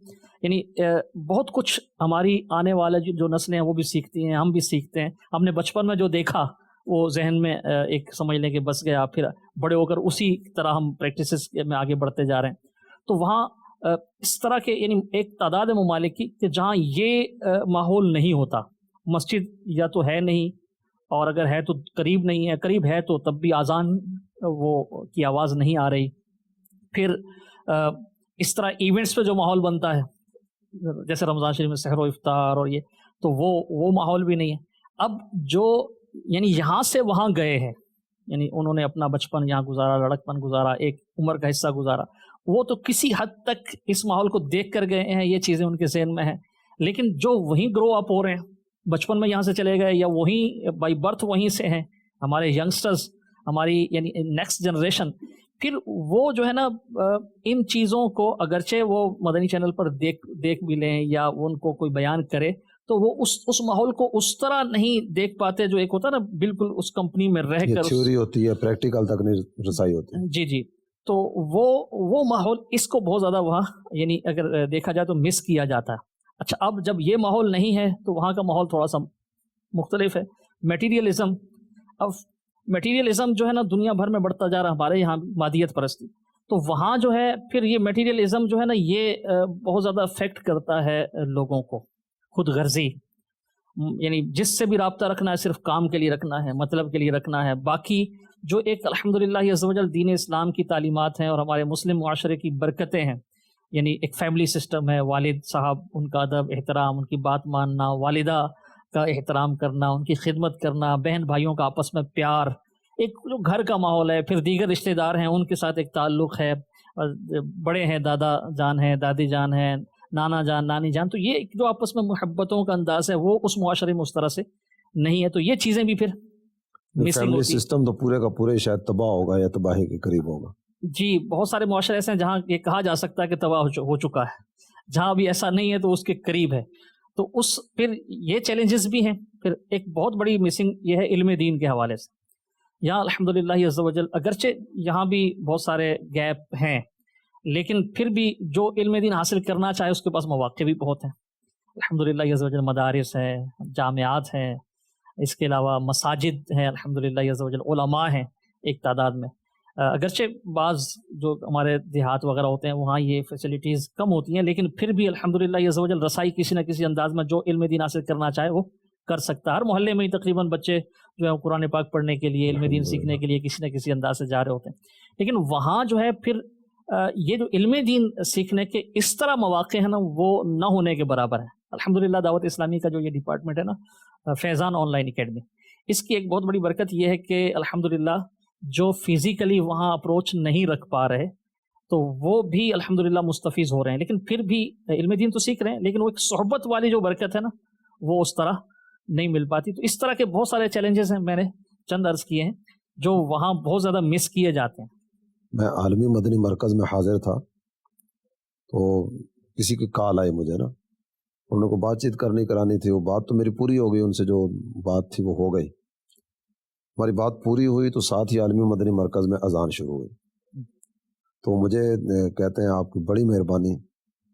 یعنی بہت کچھ ہماری آنے والے جو نسلیں ہیں وہ بھی سیکھتی ہیں، ہم بھی سیکھتے ہیں. ہم نے بچپن میں جو دیکھا وہ ذہن میں ایک سمجھ لیں کہ بس گیا، پھر بڑے ہو کر اسی طرح ہم پریکٹسز میں آگے بڑھتے جا رہے ہیں. تو وہاں اس طرح کے یعنی ایک تعداد ممالک کی کہ جہاں یہ ماحول نہیں ہوتا، مسجد یا تو ہے نہیں، اور اگر ہے تو قریب نہیں ہے، قریب ہے تو تب بھی اذان وہ کی آواز نہیں آ رہی. پھر اس طرح ایونٹس پہ جو ماحول بنتا ہے جیسے رمضان شریف میں سحر و افطار اور یہ، تو وہ ماحول بھی نہیں ہے. اب جو یعنی یہاں سے وہاں گئے ہیں، یعنی انہوں نے اپنا بچپن یہاں گزارا، لڑکپن گزارا، ایک عمر کا حصہ گزارا، وہ تو کسی حد تک اس ماحول کو دیکھ کر گئے ہیں، یہ چیزیں ان کے ذہن میں ہیں. لیکن جو وہیں گرو اپ ہو رہے ہیں، بچپن میں یہاں سے چلے گئے یا وہیں بائی برتھ وہیں سے ہیں، ہمارے ینگسٹرز، ہماری یعنی نیکسٹ جنریشن، پھر وہ جو ہے نا ان چیزوں کو اگرچہ وہ مدنی چینل پر دیکھ بھی لیں یا ان کو کوئی بیان کرے، تو وہ اس ماحول کو اس طرح نہیں دیکھ پاتے جو ایک ہوتا ہے نا بالکل اس کمپنی میں رہ کر
تھیوری ہوتی ہے، پریکٹیکل تک نہیں رسائی ہوتی ہے.
جی تو وہ ماحول اس کو بہت زیادہ وہاں یعنی اگر دیکھا جائے تو مس کیا جاتا ہے. اچھا اب جب یہ ماحول نہیں ہے تو وہاں کا ماحول تھوڑا سا مختلف ہے. میٹیریلزم، اب میٹیریلزم جو ہے نا دنیا بھر میں بڑھتا جا رہا ہے، ہمارے یہاں مادیت پرستی، تو وہاں جو ہے پھر یہ میٹیریلزم جو ہے نا یہ بہت زیادہ افیکٹ کرتا ہے لوگوں کو. خود غرضی، یعنی جس سے بھی رابطہ رکھنا ہے صرف کام کے لیے رکھنا ہے، مطلب کے لیے رکھنا ہے. باقی جو ایک الحمدللہ عز و جل دین اسلام کی تعلیمات ہیں اور ہمارے مسلم معاشرے کی برکتیں ہیں، یعنی ایک فیملی سسٹم ہے، والد صاحب ان کا ادب احترام، ان کی بات ماننا، والدہ کا احترام کرنا، ان کی خدمت کرنا، بہن بھائیوں کا آپس میں پیار، ایک جو گھر کا ماحول ہے، پھر دیگر رشتہ دار ہیں ان کے ساتھ ایک تعلق ہے، بڑے ہیں، دادا جان ہیں، دادی جان ہیں، نانا جان، نانی جان، تو یہ جو آپس میں محبتوں کا انداز ہے وہ اس معاشرے میں اس طرح سے نہیں ہے. تو یہ چیزیں بھی پھر
فیملی سسٹم تو پورے کا پورے شاید تباہ ہوگا یا تباہی کے قریب ہوگا.
جی بہت سارے معاشرے ایسے ہیں جہاں یہ کہا جا سکتا ہے کہ تباہ ہو چکا ہے، جہاں بھی ایسا نہیں ہے تو اس کے قریب ہے. تو پھر یہ چیلنجز بھی ہیں. پھر ایک بہت بڑی مسنگ یہ ہے علم دین کے حوالے سے. یہاں الحمدللہ عز و جل اگرچہ یہاں بھی بہت سارے گیپ ہیں، لیکن پھر بھی جو علم دین حاصل کرنا چاہے اس کے پاس مواقع بھی بہت ہیں. الحمدللہ عز و جل مدارس ہیں، جامعات ہیں، اس کے علاوہ مساجد ہیں، الحمدللہ عز و جل علماء ہیں ایک تعداد میں. اگرچہ بعض جو ہمارے دیہات وغیرہ ہوتے ہیں وہاں یہ فیسلٹیز کم ہوتی ہیں، لیکن پھر بھی الحمدللہ عز و جل رسائی کسی نہ کسی انداز میں جو علم دین حاصل کرنا چاہے وہ کر سکتا ہے. ہر محلے میں ہی تقریباً بچے جو ہے قرآن پاک پڑھنے کے لیے، علم دین سیکھنے کے لیے کسی نہ کسی انداز سے جا رہے ہوتے ہیں. لیکن وہاں جو ہے پھر یہ جو علم دین سیکھنے کے اس طرح مواقع ہیں نا وہ نہ ہونے کے برابر ہے. الحمدللہ دعوت اسلامی کا جو یہ ڈپارٹمنٹ ہے نا فیضان آن لائن اکیڈمی، اس کی ایک بہت بڑی برکت یہ ہے کہ الحمدللہ جو فزیکلی وہاں اپروچ نہیں رکھ پا رہے تو وہ بھی الحمدللہ مستفیض ہو رہے ہیں، لیکن پھر بھی علم دین تو سیکھ رہے ہیں، لیکن وہ ایک صحبت والی جو برکت ہے نا وہ اس طرح نہیں مل پاتی. تو اس طرح کے بہت سارے چیلنجز ہیں، میں نے چند عرض کیے ہیں جو وہاں بہت زیادہ مس کیے جاتے ہیں.
میں عالمی مدنی مرکز میں حاضر تھا تو کسی کی کال آئی مجھے نا، انہوں کو بات چیت کرانی تھی. وہ بات تو میری پوری ہو گئی، ان سے جو بات تھی وہ ہو گئی، ہماری بات پوری ہوئی تو ساتھ ہی عالمی مدنی مرکز میں اذان شروع ہوئی. تو مجھے کہتے ہیں آپ کی بڑی مہربانی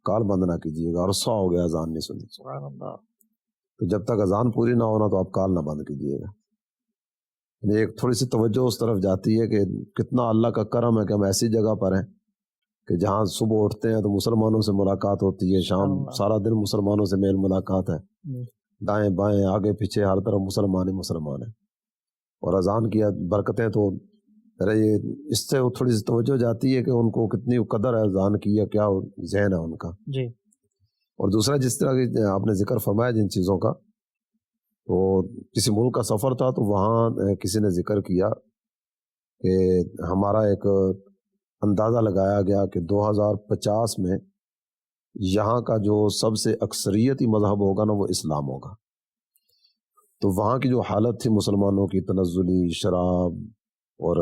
کال بند نہ کیجیے گا، عرصہ ہو گیا اذان نہیں سنی.
سبحان اللہ.
تو جب تک اذان پوری نہ ہونا تو آپ کال نہ بند کیجیے گا. ایک تھوڑی سی توجہ اس طرف جاتی ہے کہ کتنا اللہ کا کرم ہے کہ ہم ایسی جگہ پر ہیں کہ جہاں صبح اٹھتے ہیں تو مسلمانوں سے ملاقات ہوتی ہے، شام سارا دن مسلمانوں سے میل ملاقات ہے، دائیں بائیں آگے پیچھے ہر طرف مسلمان ہی مسلمان ہیں. اور اذان کی برکتیں تو اس سے تھوڑی سی توجہ جاتی ہے کہ ان کو کتنی قدر ہے اذان کی یا کیا ذہن ہے ان کا.
جی.
اور دوسرا جس طرح کی آپ نے ذکر فرمایا جن چیزوں کا، تو کسی ملک کا سفر تھا تو وہاں کسی نے ذکر کیا کہ ہمارا ایک اندازہ لگایا گیا کہ 2050 میں یہاں کا جو سب سے اکثریتی مذہب ہوگا نا وہ اسلام ہوگا. تو وہاں کی جو حالت تھی مسلمانوں کی، تنزلی، شراب اور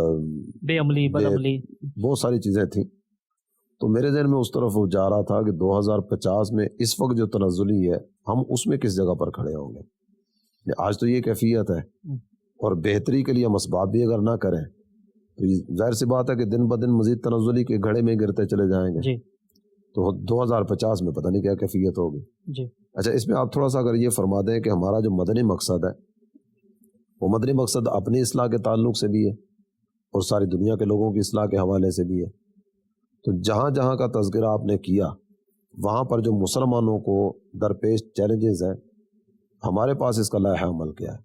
بے عملی، بد عملی،
بہت ساری چیزیں تھیں. تو میرے ذہن میں اس طرف وہ جا رہا تھا کہ 2050 میں اس وقت جو تنزلی ہے ہم اس میں کس جگہ پر کھڑے ہوں گے. آج تو یہ کیفیت ہے اور بہتری کے لیے ہم اسباب بھی اگر نہ کریں تو ظاہر سی بات ہے کہ دن بدن مزید تنزلی کے گھڑے میں گرتے چلے جائیں گے.
جی.
تو 2050 میں پتہ نہیں کیا کیفیت ہوگی.
جی.
اچھا اس میں آپ تھوڑا سا اگر یہ فرما دیں کہ ہمارا جو مدنی مقصد ہے وہ مدنی مقصد اپنی اصلاح کے تعلق سے بھی ہے اور ساری دنیا کے لوگوں کی اصلاح کے حوالے سے بھی ہے. تو جہاں جہاں کا تذکرہ آپ نے کیا وہاں پر جو مسلمانوں کو درپیش چیلنجز ہیں ہمارے پاس اس کا لائحہ عمل کیا ہے؟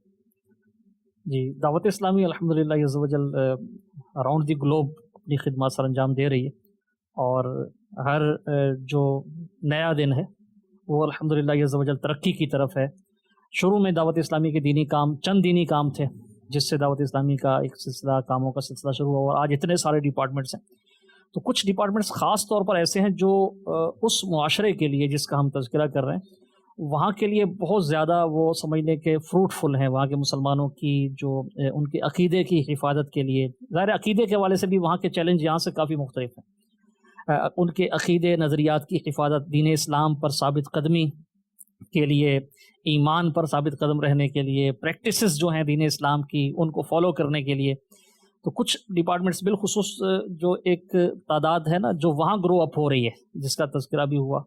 جی دعوت اسلامی الحمدللہ عز و جل اراؤنڈ دی گلوب اپنی خدمات سر انجام دے رہی ہے، اور ہر جو نیا دن ہے وہ الحمدللہ عز و جل ترقی کی طرف ہے. شروع میں دعوت اسلامی کے دینی کام چند دینی کام تھے جس سے دعوت اسلامی کا ایک سلسلہ کاموں کا سلسلہ شروع ہوا، اور آج اتنے سارے ڈپارٹمنٹس ہیں. تو کچھ ڈپارٹمنٹس خاص طور پر ایسے ہیں جو اس معاشرے کے لیے جس کا ہم تذکرہ کر رہے ہیں وہاں کے لیے بہت زیادہ وہ سمجھ لیں کہ فروٹفل ہیں. وہاں کے مسلمانوں کی جو ان کے عقیدے کی حفاظت کے لیے، ظاہر عقیدے کے حوالے سے بھی وہاں کے چیلنج یہاں سے کافی مختلف ہیں. ان کے عقیدے نظریات کی حفاظت، دین اسلام پر ثابت قدمی کے لیے، ایمان پر ثابت قدم رہنے کے لیے، پریکٹسز جو ہیں دین اسلام کی ان کو فالو کرنے کے لیے. تو کچھ ڈپارٹمنٹس بالخصوص جو ایک تعداد ہے نا جو وہاں گرو اپ ہو رہی ہے جس کا تذکرہ بھی ہوا،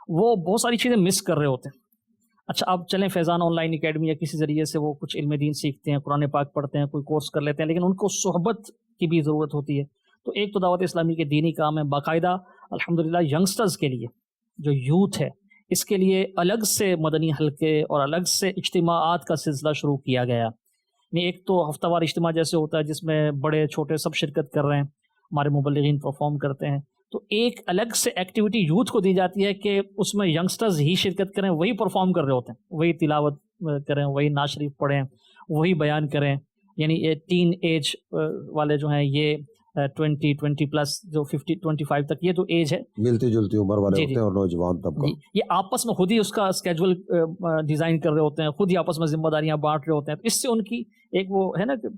وہ بہت ساری چیزیں مس کر رہے ہوتے ہیں. اچھا اب چلیں فیضان آن لائن اکیڈمی یا کسی ذریعے سے وہ کچھ علم دین سیکھتے ہیں، قرآن پاک پڑھتے ہیں، کوئی کورس کر لیتے ہیں، لیکن ان کو صحبت کی بھی ضرورت ہوتی ہے. تو ایک تو دعوت اسلامی کے دینی کام ہے، باقاعدہ الحمدللہ ینگسٹرز کے لیے جو یوتھ ہے اس کے لیے الگ سے مدنی حلقے اور الگ سے اجتماعات کا سلسلہ شروع کیا گیا. یعنی ایک تو ہفتہ وار اجتماع جیسے ہوتا ہے جس میں بڑے چھوٹے سب شرکت کر رہے ہیں، ہمارے مبلغین پرفارم کرتے ہیں، تو ایک الگ سے ایکٹیویٹی یوتھ کو دی جاتی ہے کہ اس میں ینگسٹرز ہی شرکت کریں، وہی پرفارم کر رہے ہوتے ہیں، وہی تلاوت کریں، وہی نعت شریف پڑھیں، وہی بیان کریں. یعنی یہ ٹین ایج والے جو ہیں یہ 20 پلس جو 25 تک یہ تو ایج ہے،
ملتی جلتی عمر والے ہوتے ہیں اور نوجوان طبقہ
یہ آپس میں خود ہی اس کا اسکیجول ڈیزائن کر رہے ہوتے ہیں، خود ہی آپس میں ذمہ داریاں بانٹ رہے ہوتے ہیں. اس سے ان کی ایک وہ ہے نا کہ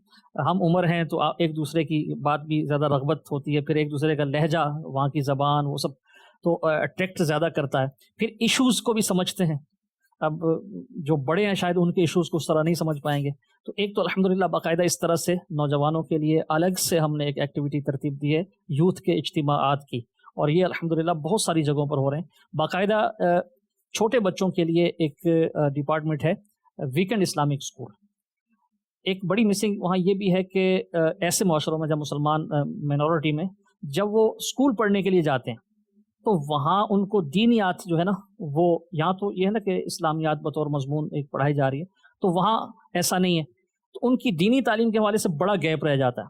ہم عمر ہیں تو ایک دوسرے کی بات بھی زیادہ رغبت ہوتی ہے، پھر ایک دوسرے کا لہجہ، وہاں کی زبان، وہ سب تو اٹریکٹ زیادہ کرتا ہے. پھر ایشوز کو بھی سمجھتے ہیں. اب جو بڑے ہیں شاید ان کے ایشوز کو اس طرح نہیں سمجھ پائیں گے. تو ایک تو الحمدللہ باقاعدہ اس طرح سے نوجوانوں کے لیے الگ سے ہم نے ایک ایکٹیویٹی ترتیب دی ہے یوتھ کے اجتماعات کی، اور یہ الحمدللہ بہت ساری جگہوں پر ہو رہے ہیں. باقاعدہ چھوٹے بچوں کے لیے ایک ڈپارٹمنٹ ہے ویکنڈ اسلامک اسکول. ایک بڑی مسنگ وہاں یہ بھی ہے کہ ایسے معاشروں میں جب مسلمان مینورٹی میں جب وہ اسکول پڑھنے کے لیے جاتے ہیں تو وہاں ان کو دینیات جو ہے نا وہ یہاں تو یہ ہے نا کہ اسلامیات بطور مضمون ایک پڑھائی جا رہی ہے، تو وہاں ایسا نہیں ہے. تو ان کی دینی تعلیم کے حوالے سے بڑا گیپ رہ جاتا ہے.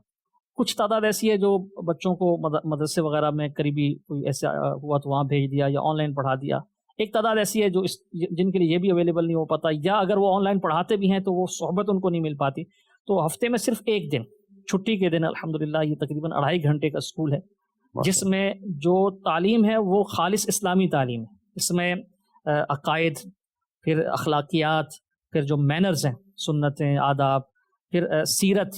کچھ تعداد ایسی ہے جو بچوں کو مدرسے وغیرہ میں قریبی کوئی ایسا ہوا تو وہاں بھیج دیا یا آن لائن پڑھا دیا. ایک تعداد ایسی ہے جو جن کے لیے یہ بھی اویلیبل نہیں ہو پاتا، یا اگر وہ آن لائن پڑھاتے بھی ہیں تو وہ صحبت ان کو نہیں مل پاتی. تو ہفتے میں صرف ایک دن چھٹی کے دن الحمدللہ یہ تقریباً 2.5 گھنٹے کا اسکول ہے جس میں جو تعلیم ہے وہ خالص اسلامی تعلیم ہے. اس میں عقائد، پھر اخلاقیات، پھر جو مینرز ہیں، سنتیں، آداب، پھر سیرت،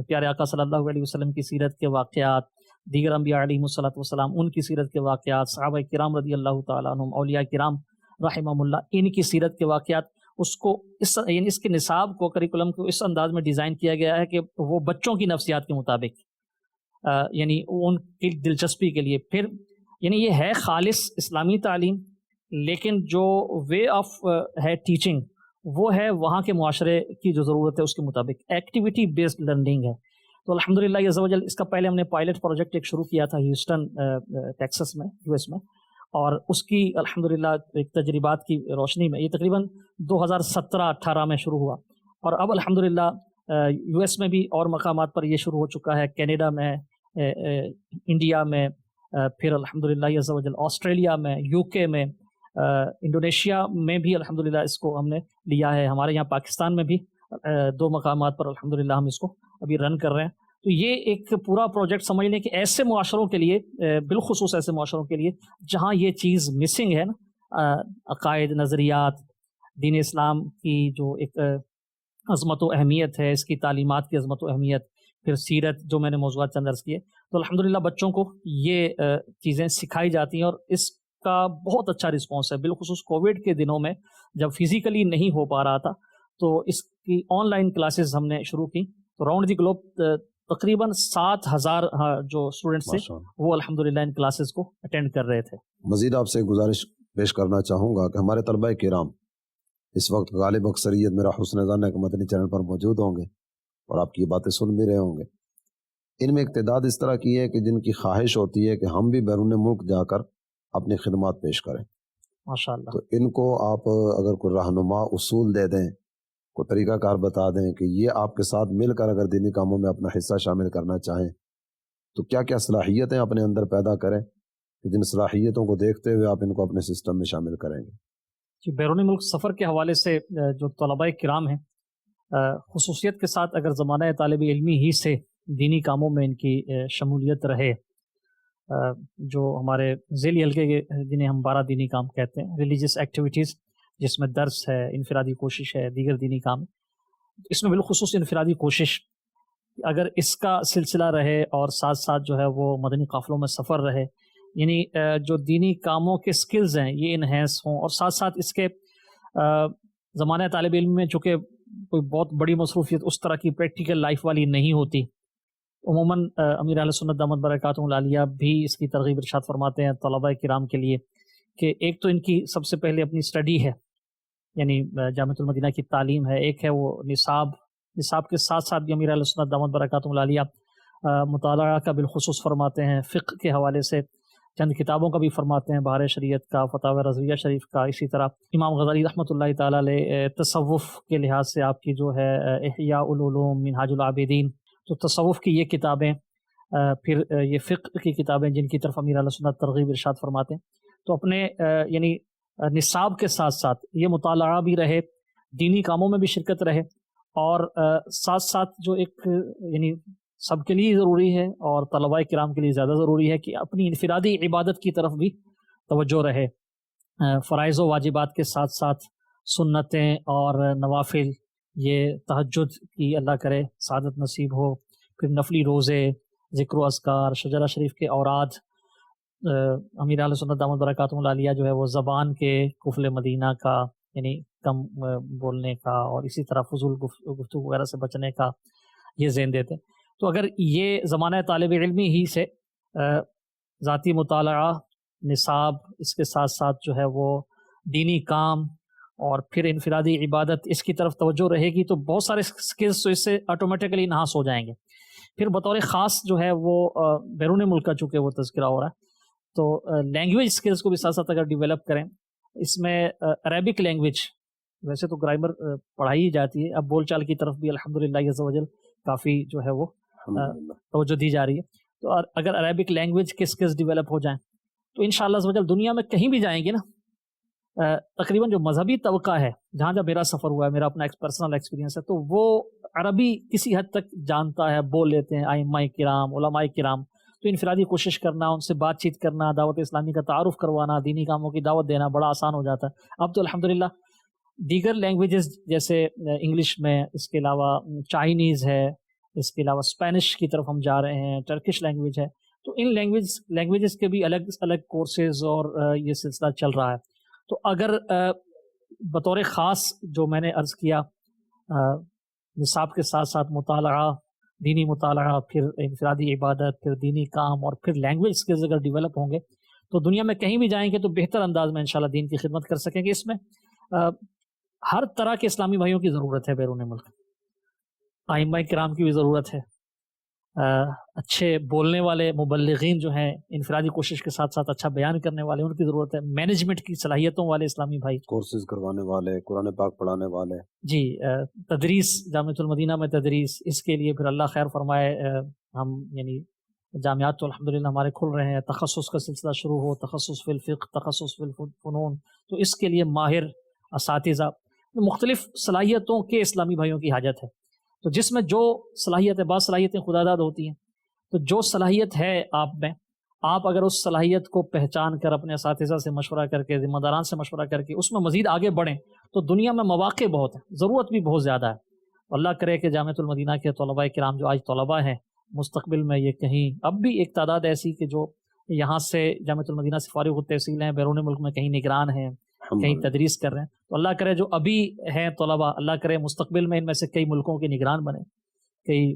پیارے آقا صلی اللہ علیہ وسلم کی سیرت کے واقعات، دیگر انبیاء علیہ الصلوۃ والسلام ان کی سیرت کے واقعات، صحابہ کرام رضی اللہ تعالیٰ عنہم، اولیاء کرام رحمہم اللہ ان کی سیرت کے واقعات. اس کو یعنی اس کے نصاب کو، کریکولم کو اس انداز میں ڈیزائن کیا گیا ہے کہ وہ بچوں کی نفسیات کے مطابق، یعنی ان کی دلچسپی کے لیے. پھر یعنی یہ ہے خالص اسلامی تعلیم، لیکن جو وے آف ہے ٹیچنگ وہ ہے وہاں کے معاشرے کی جو ضرورت ہے اس کے مطابق، ایکٹیویٹی بیسڈ لرننگ ہے. تو الحمدللہ عز و جل اس کا پہلے ہم نے پائلٹ پروجیکٹ ایک شروع کیا تھا ہیوسٹن ٹیکسس میں، یو ایس میں، اور اس کی الحمدللہ ایک تجربات کی روشنی میں یہ تقریباً 2017-18 میں شروع ہوا، اور اب الحمدللہ یو ایس میں بھی اور مقامات پر یہ شروع ہو چکا ہے، کینیڈا میں، انڈیا میں، پھر الحمدللہ عز و جل آسٹریلیا میں، یو کے میں، انڈونیشیا میں بھی الحمدللہ اس کو ہم نے لیا ہے. ہمارے یہاں پاکستان میں بھی 2 مقامات پر الحمدللہ ہم اس کو ابھی رن کر رہے ہیں. تو یہ ایک پورا پروجیکٹ سمجھ لیں کہ ایسے معاشروں کے لیے، بالخصوص ایسے معاشروں کے لیے جہاں یہ چیز مسنگ ہے نا، عقائد، نظریات، دین اسلام کی جو ایک عظمت و اہمیت ہے، اس کی تعلیمات کی عظمت و اہمیت، پھر سیرت جو میں نے موضوعات چند عرض کیے، تو الحمدللہ بچوں کو یہ چیزیں سکھائی جاتی ہیں اور اس کا بہت اچھا رسپانس ہے. بالخصوص کووڈ کے دنوں میں جب فزیکلی نہیں ہو پا رہا تھا تو اس کی آن لائن کلاسز ہم نے شروع کی. تو راؤنڈ دی گلوب تقریباً 7,000 جو اسٹوڈنٹس تھے وہ الحمدللہ ان کلاسز کو اٹینڈ کر رہے تھے.
مزید آپ سے گزارش پیش کرنا چاہوں گا کہ ہمارے طلبہ کرام اس وقت غالب اکثریت میرا حسن ظن ہے کہ مدنی چینل پر موجود ہوں گے اور آپ کی یہ باتیں سن بھی رہے ہوں گے. ان میں ایک تعداد اس طرح کی ہے کہ جن کی خواہش ہوتی ہے کہ ہم بھی بیرون ملک جا کر اپنی خدمات پیش کریں.
ماشاءاللہ.
تو ان کو آپ اگر کوئی رہنما اصول دے دیں، کوئی طریقہ کار بتا دیں کہ یہ آپ کے ساتھ مل کر اگر دینی کاموں میں اپنا حصہ شامل کرنا چاہیں تو کیا کیا صلاحیتیں اپنے اندر پیدا کریں جن صلاحیتوں کو دیکھتے ہوئے آپ ان کو اپنے سسٹم میں شامل کریں گے؟
کہ بیرون ملک سفر کے حوالے سے جو طلباء کرام ہیں خصوصیت کے ساتھ اگر زمانہ طالب علمی ہی سے دینی کاموں میں ان کی شمولیت رہے، جو ہمارے ذیلی حلقے کے جنہیں ہم 12 دینی کام کہتے ہیں، ریلیجیس ایکٹیویٹیز، جس میں درس ہے، انفرادی کوشش ہے، دیگر دینی کام، اس میں بالخصوص انفرادی کوشش اگر اس کا سلسلہ رہے اور ساتھ ساتھ جو ہے وہ مدنی قافلوں میں سفر رہے، یعنی جو دینی کاموں کے سکلز ہیں یہ انہینس ہوں، اور ساتھ ساتھ اس کے زمانہ طالب علم میں چونکہ کوئی بہت بڑی مصروفیت اس طرح کی پریکٹیکل لائف والی نہیں ہوتی، عموماً امیر اہل سنت دامت برکاتہم العالیہ بھی اس کی ترغیب ارشاد فرماتے ہیں طلباء کرام کے لیے کہ ایک تو ان کی سب سے پہلے اپنی اسٹڈی ہے، یعنی جامعۃ المدینہ کی تعلیم ہے، ایک ہے وہ نصاب کے ساتھ ساتھ بھی امیر اہل سنت دامت برکاتہم العالیہ مطالعہ کا بالخصوص فرماتے ہیں، فقہ کے حوالے سے چند کتابوں کا بھی فرماتے ہیں، بہار شریعت کا، فتاوی رضویہ شریف کا، اسی طرح امام غزالی رحمۃ اللہ تعالیٰ علیہ تصوف کے لحاظ سے آپ کی جو ہے احیاء العلوم، منہاج العابدین، تو تصوف کی یہ کتابیں، پھر یہ فقہ کی کتابیں جن کی طرف امیر اہل سنت ترغیب ارشاد فرماتے ہیں، تو اپنے یعنی نصاب کے ساتھ ساتھ یہ مطالعہ بھی رہے، دینی کاموں میں بھی شرکت رہے، اور ساتھ ساتھ جو ایک یعنی سب کے لیے ضروری ہے اور طلباء کرام کے لیے زیادہ ضروری ہے کہ اپنی انفرادی عبادت کی طرف بھی توجہ رہے، فرائض و واجبات کے ساتھ ساتھ سنتیں اور نوافل، یہ تہجد کی اللہ کرے سعادت نصیب ہو، پھر نفلی روزے، ذکر و اذکار، شجرہ شریف کے اوراد، امیر اہل سنت دامت برکاتہم العالیہ جو ہے وہ زبان کے قفل مدینہ کا، یعنی کم بولنے کا اور اسی طرح فضول گفتگو وغیرہ سے بچنے کا یہ ذہن دیتے. تو اگر یہ زمانہ طالب علمی ہی سے ذاتی مطالعہ، نصاب، اس کے ساتھ ساتھ جو ہے وہ دینی کام اور پھر انفرادی عبادت، اس کی طرف توجہ رہے گی تو بہت سارے سکلز تو اس سے آٹومیٹکلی انہانس ہو جائیں گے. پھر بطور خاص جو ہے وہ بیرون ملک کا چونکہ وہ تذکرہ ہو رہا ہے تو لینگویج سکلز کو بھی ساتھ ساتھ اگر ڈیولپ کریں، اس میں عربک لینگویج ویسے تو گرامر پڑھائی جاتی ہے، اب بول چال کی طرف بھی الحمدللہ عز و جل کافی جو ہے وہ توجہ دی جا رہی ہے. تو اگر عربک لینگویج کے سکلز ڈیولپ ہو جائیں تو انشاءاللہ عز و جل دنیا میں کہیں بھی جائیں گے نا، تقریباً جو مذہبی طبقہ ہے جہاں جہاں میرا سفر ہوا ہے، میرا اپنا پرسنل ایکسپیرینس ہے، تو وہ عربی کسی حد تک جانتا ہے، بول لیتے ہیں، ائمہ کرام، علماء کرام. تو انفرادی کوشش کرنا، ان سے بات چیت کرنا، دعوت اسلامی کا تعارف کروانا، دینی کاموں کی دعوت دینا بڑا آسان ہو جاتا ہے. اب تو الحمدللہ دیگر لینگویجز جیسے انگلش میں، اس کے علاوہ چائنیز ہے، اس کے علاوہ اسپینش کی طرف ہم جا رہے ہیں، ٹرکش لینگویج ہے، تو ان لینگویجز کے بھی الگ الگ کورسز اور یہ سلسلہ چل رہا ہے. تو اگر بطور خاص جو میں نے عرض کیا نصاب کے ساتھ ساتھ مطالعہ، دینی مطالعہ، پھر انفرادی عبادت، پھر دینی کام اور پھر لینگویج اسکلز اگر ڈیولپ ہوں گے تو دنیا میں کہیں بھی جائیں گے تو بہتر انداز میں انشاءاللہ دین کی خدمت کر سکیں گے. اس میں ہر طرح کے اسلامی بھائیوں کی ضرورت ہے بیرون ملک، ائمہ کرام کی بھی ضرورت ہے، اچھے بولنے والے مبلغین جو ہیں انفرادی کوشش کے ساتھ ساتھ اچھا بیان کرنے والے ان کی ضرورت ہے، مینجمنٹ کی صلاحیتوں والے اسلامی بھائی،
کورسز کروانے والے، قرآن پاک پڑھانے والے،
جی تدریس، جامعۃ المدینہ میں تدریس، اس کے لیے پھر اللہ خیر فرمائے ہم یعنی جامعات تو الحمدللہ ہمارے کھل رہے ہیں، تخصص کا سلسلہ شروع ہو، تخصص فی الفقہ، تخصص فی الفنون، تو اس کے لیے ماہر اساتذہ، مختلف صلاحیتوں کے اسلامی بھائیوں کی حاجت ہے. تو جس میں جو صلاحیت ہے، بعض صلاحیتیں خدا داد ہوتی ہیں، تو جو صلاحیت ہے آپ میں، آپ اگر اس صلاحیت کو پہچان کر اپنے اساتذہ سے مشورہ کر کے، ذمہ داران سے مشورہ کر کے اس میں مزید آگے بڑھیں تو دنیا میں مواقع بہت ہیں، ضرورت بھی بہت زیادہ ہے. اللہ کرے کہ جامعۃ المدینہ کے طلباء کرام جو آج طلباء ہیں، مستقبل میں یہ کہیں اب بھی ایک تعداد ایسی کہ جو یہاں سے جامعۃ المدینہ سے فارغ التحصیل ہیں، بیرون ملک میں کہیں نگران ہیں، کہیں تدریس کر رہے ہیں، تو اللہ کرے جو ابھی ہیں طلباء، اللہ کرے مستقبل میں ان میں سے کئی ملکوں کے نگران بنے، کئی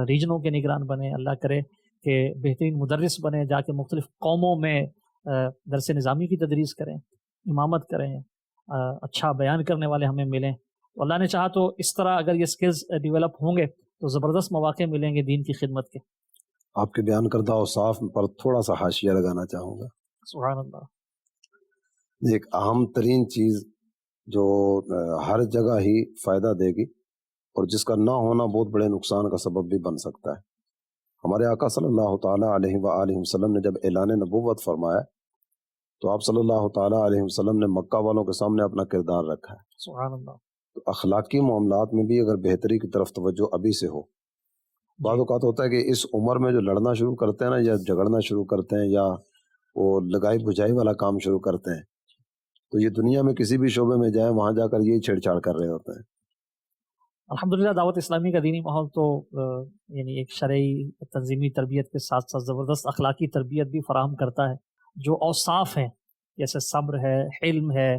ریجنوں کے نگران بنے، اللہ کرے کہ بہترین مدرس بنے، جا کے مختلف قوموں میں درس نظامی کی تدریس کریں، امامت کریں، اچھا بیان کرنے والے ہمیں ملیں. تو اللہ نے چاہا تو اس طرح اگر یہ سکلز ڈیولپ ہوں گے تو زبردست مواقع ملیں گے دین کی خدمت کے.
آپ کے بیان کردہ اوصاف پر تھوڑا سا حاشیہ لگانا چاہوں گا.
سبحان اللہ.
ایک اہم ترین چیز جو ہر جگہ ہی فائدہ دے گی اور جس کا نہ ہونا بہت بڑے نقصان کا سبب بھی بن سکتا ہے. ہمارے آقا صلی اللہ تعالیٰ علیہ وآلہ وسلم نے جب اعلان نبوت فرمایا تو آپ صلی اللہ تعالیٰ علیہ وسلم نے مکہ والوں کے سامنے اپنا کردار رکھا ہے.
سبحان اللہ.
تو اخلاقی معاملات میں بھی اگر بہتری کی طرف توجہ ابھی سے ہو. بعض اوقات ہوتا ہے کہ اس عمر میں جو لڑنا شروع کرتے ہیں نا، یا جھگڑنا شروع کرتے ہیں، یا وہ لگائی بجھائی والا کام شروع کرتے ہیں، تو یہ دنیا میں کسی بھی شعبے میں جائیں وہاں جا کر یہی چھیڑ چھاڑ کر رہے ہوتے ہیں.
الحمدللہ دعوت اسلامی کا دینی ماحول تو یعنی ایک شرعی تنظیمی تربیت کے ساتھ ساتھ زبردست اخلاقی تربیت بھی فراہم کرتا ہے. جو اوصاف ہیں جیسے صبر ہے، حلم ہے،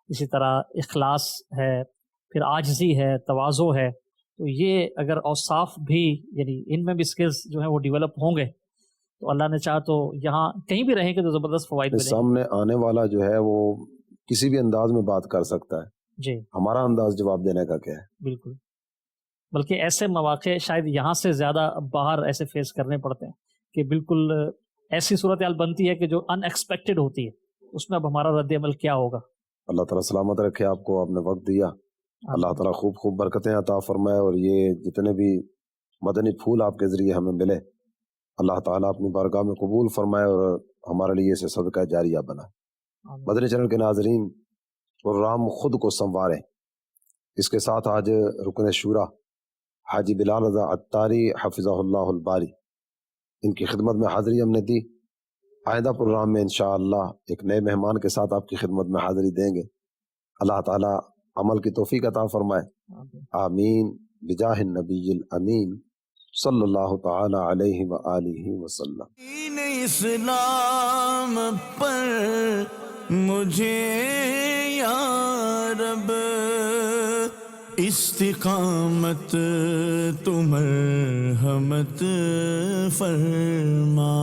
اسی طرح اخلاص ہے، پھر عاجزی ہے، تواضع ہے، تو یہ اگر اوصاف بھی یعنی ان میں بھی سکلز جو ہیں وہ ڈیولپ ہوں گے تو اللہ نے چاہا تو یہاں کہیں بھی رہیں گے تو زبردست فوائد ملیں گے.
سامنے آنے والا جو ہے وہ کسی بھی انداز میں بات کر سکتا ہے.
جی
ہمارا انداز جواب دینے کا کیا ہے؟
بالکل. بلکہ ایسے مواقع شاید یہاں سے زیادہ باہر ایسے فیس کرنے پڑتے ہیں کہ بالکل ایسی صورتحال بنتی ہے کہ جو ان ایکسپیکٹڈ ہوتی ہے، اس میں اب ہمارا رد عمل کیا ہوگا.
اللہ تعالیٰ سلامت رکھے آپ کو. آپ نے وقت دیا، اللہ تعالیٰ خوب خوب برکتیں عطا فرمائے، اور یہ جتنے بھی مدنی پھول آپ کے ذریعے ہمیں ملے اللہ تعالیٰ اپنی بارگاہ میں قبول فرمائے اور ہمارے لیے اسے صدقہ جاریہ بنا. مدنی چینل کے ناظرین، پروگرام خود کو سنواریں، اس کے ساتھ آج رکن شورا حاجی بلال رضا عطاری حفظہ اللہ الباری، ان کی خدمت میں حاضری ہم نے دی. آئندہ پروگرام میں انشاءاللہ ایک نئے مہمان کے ساتھ آپ کی خدمت میں حاضری دیں گے. اللہ تعالیٰ عمل کی توفیق عطا فرمائے. آمین بجاہ النبی الامین صلی اللہ تعالی علیہ وآلہ وسلم.
دین اسلام پر مجھے یا رب استقامت تو مرحمت فرما.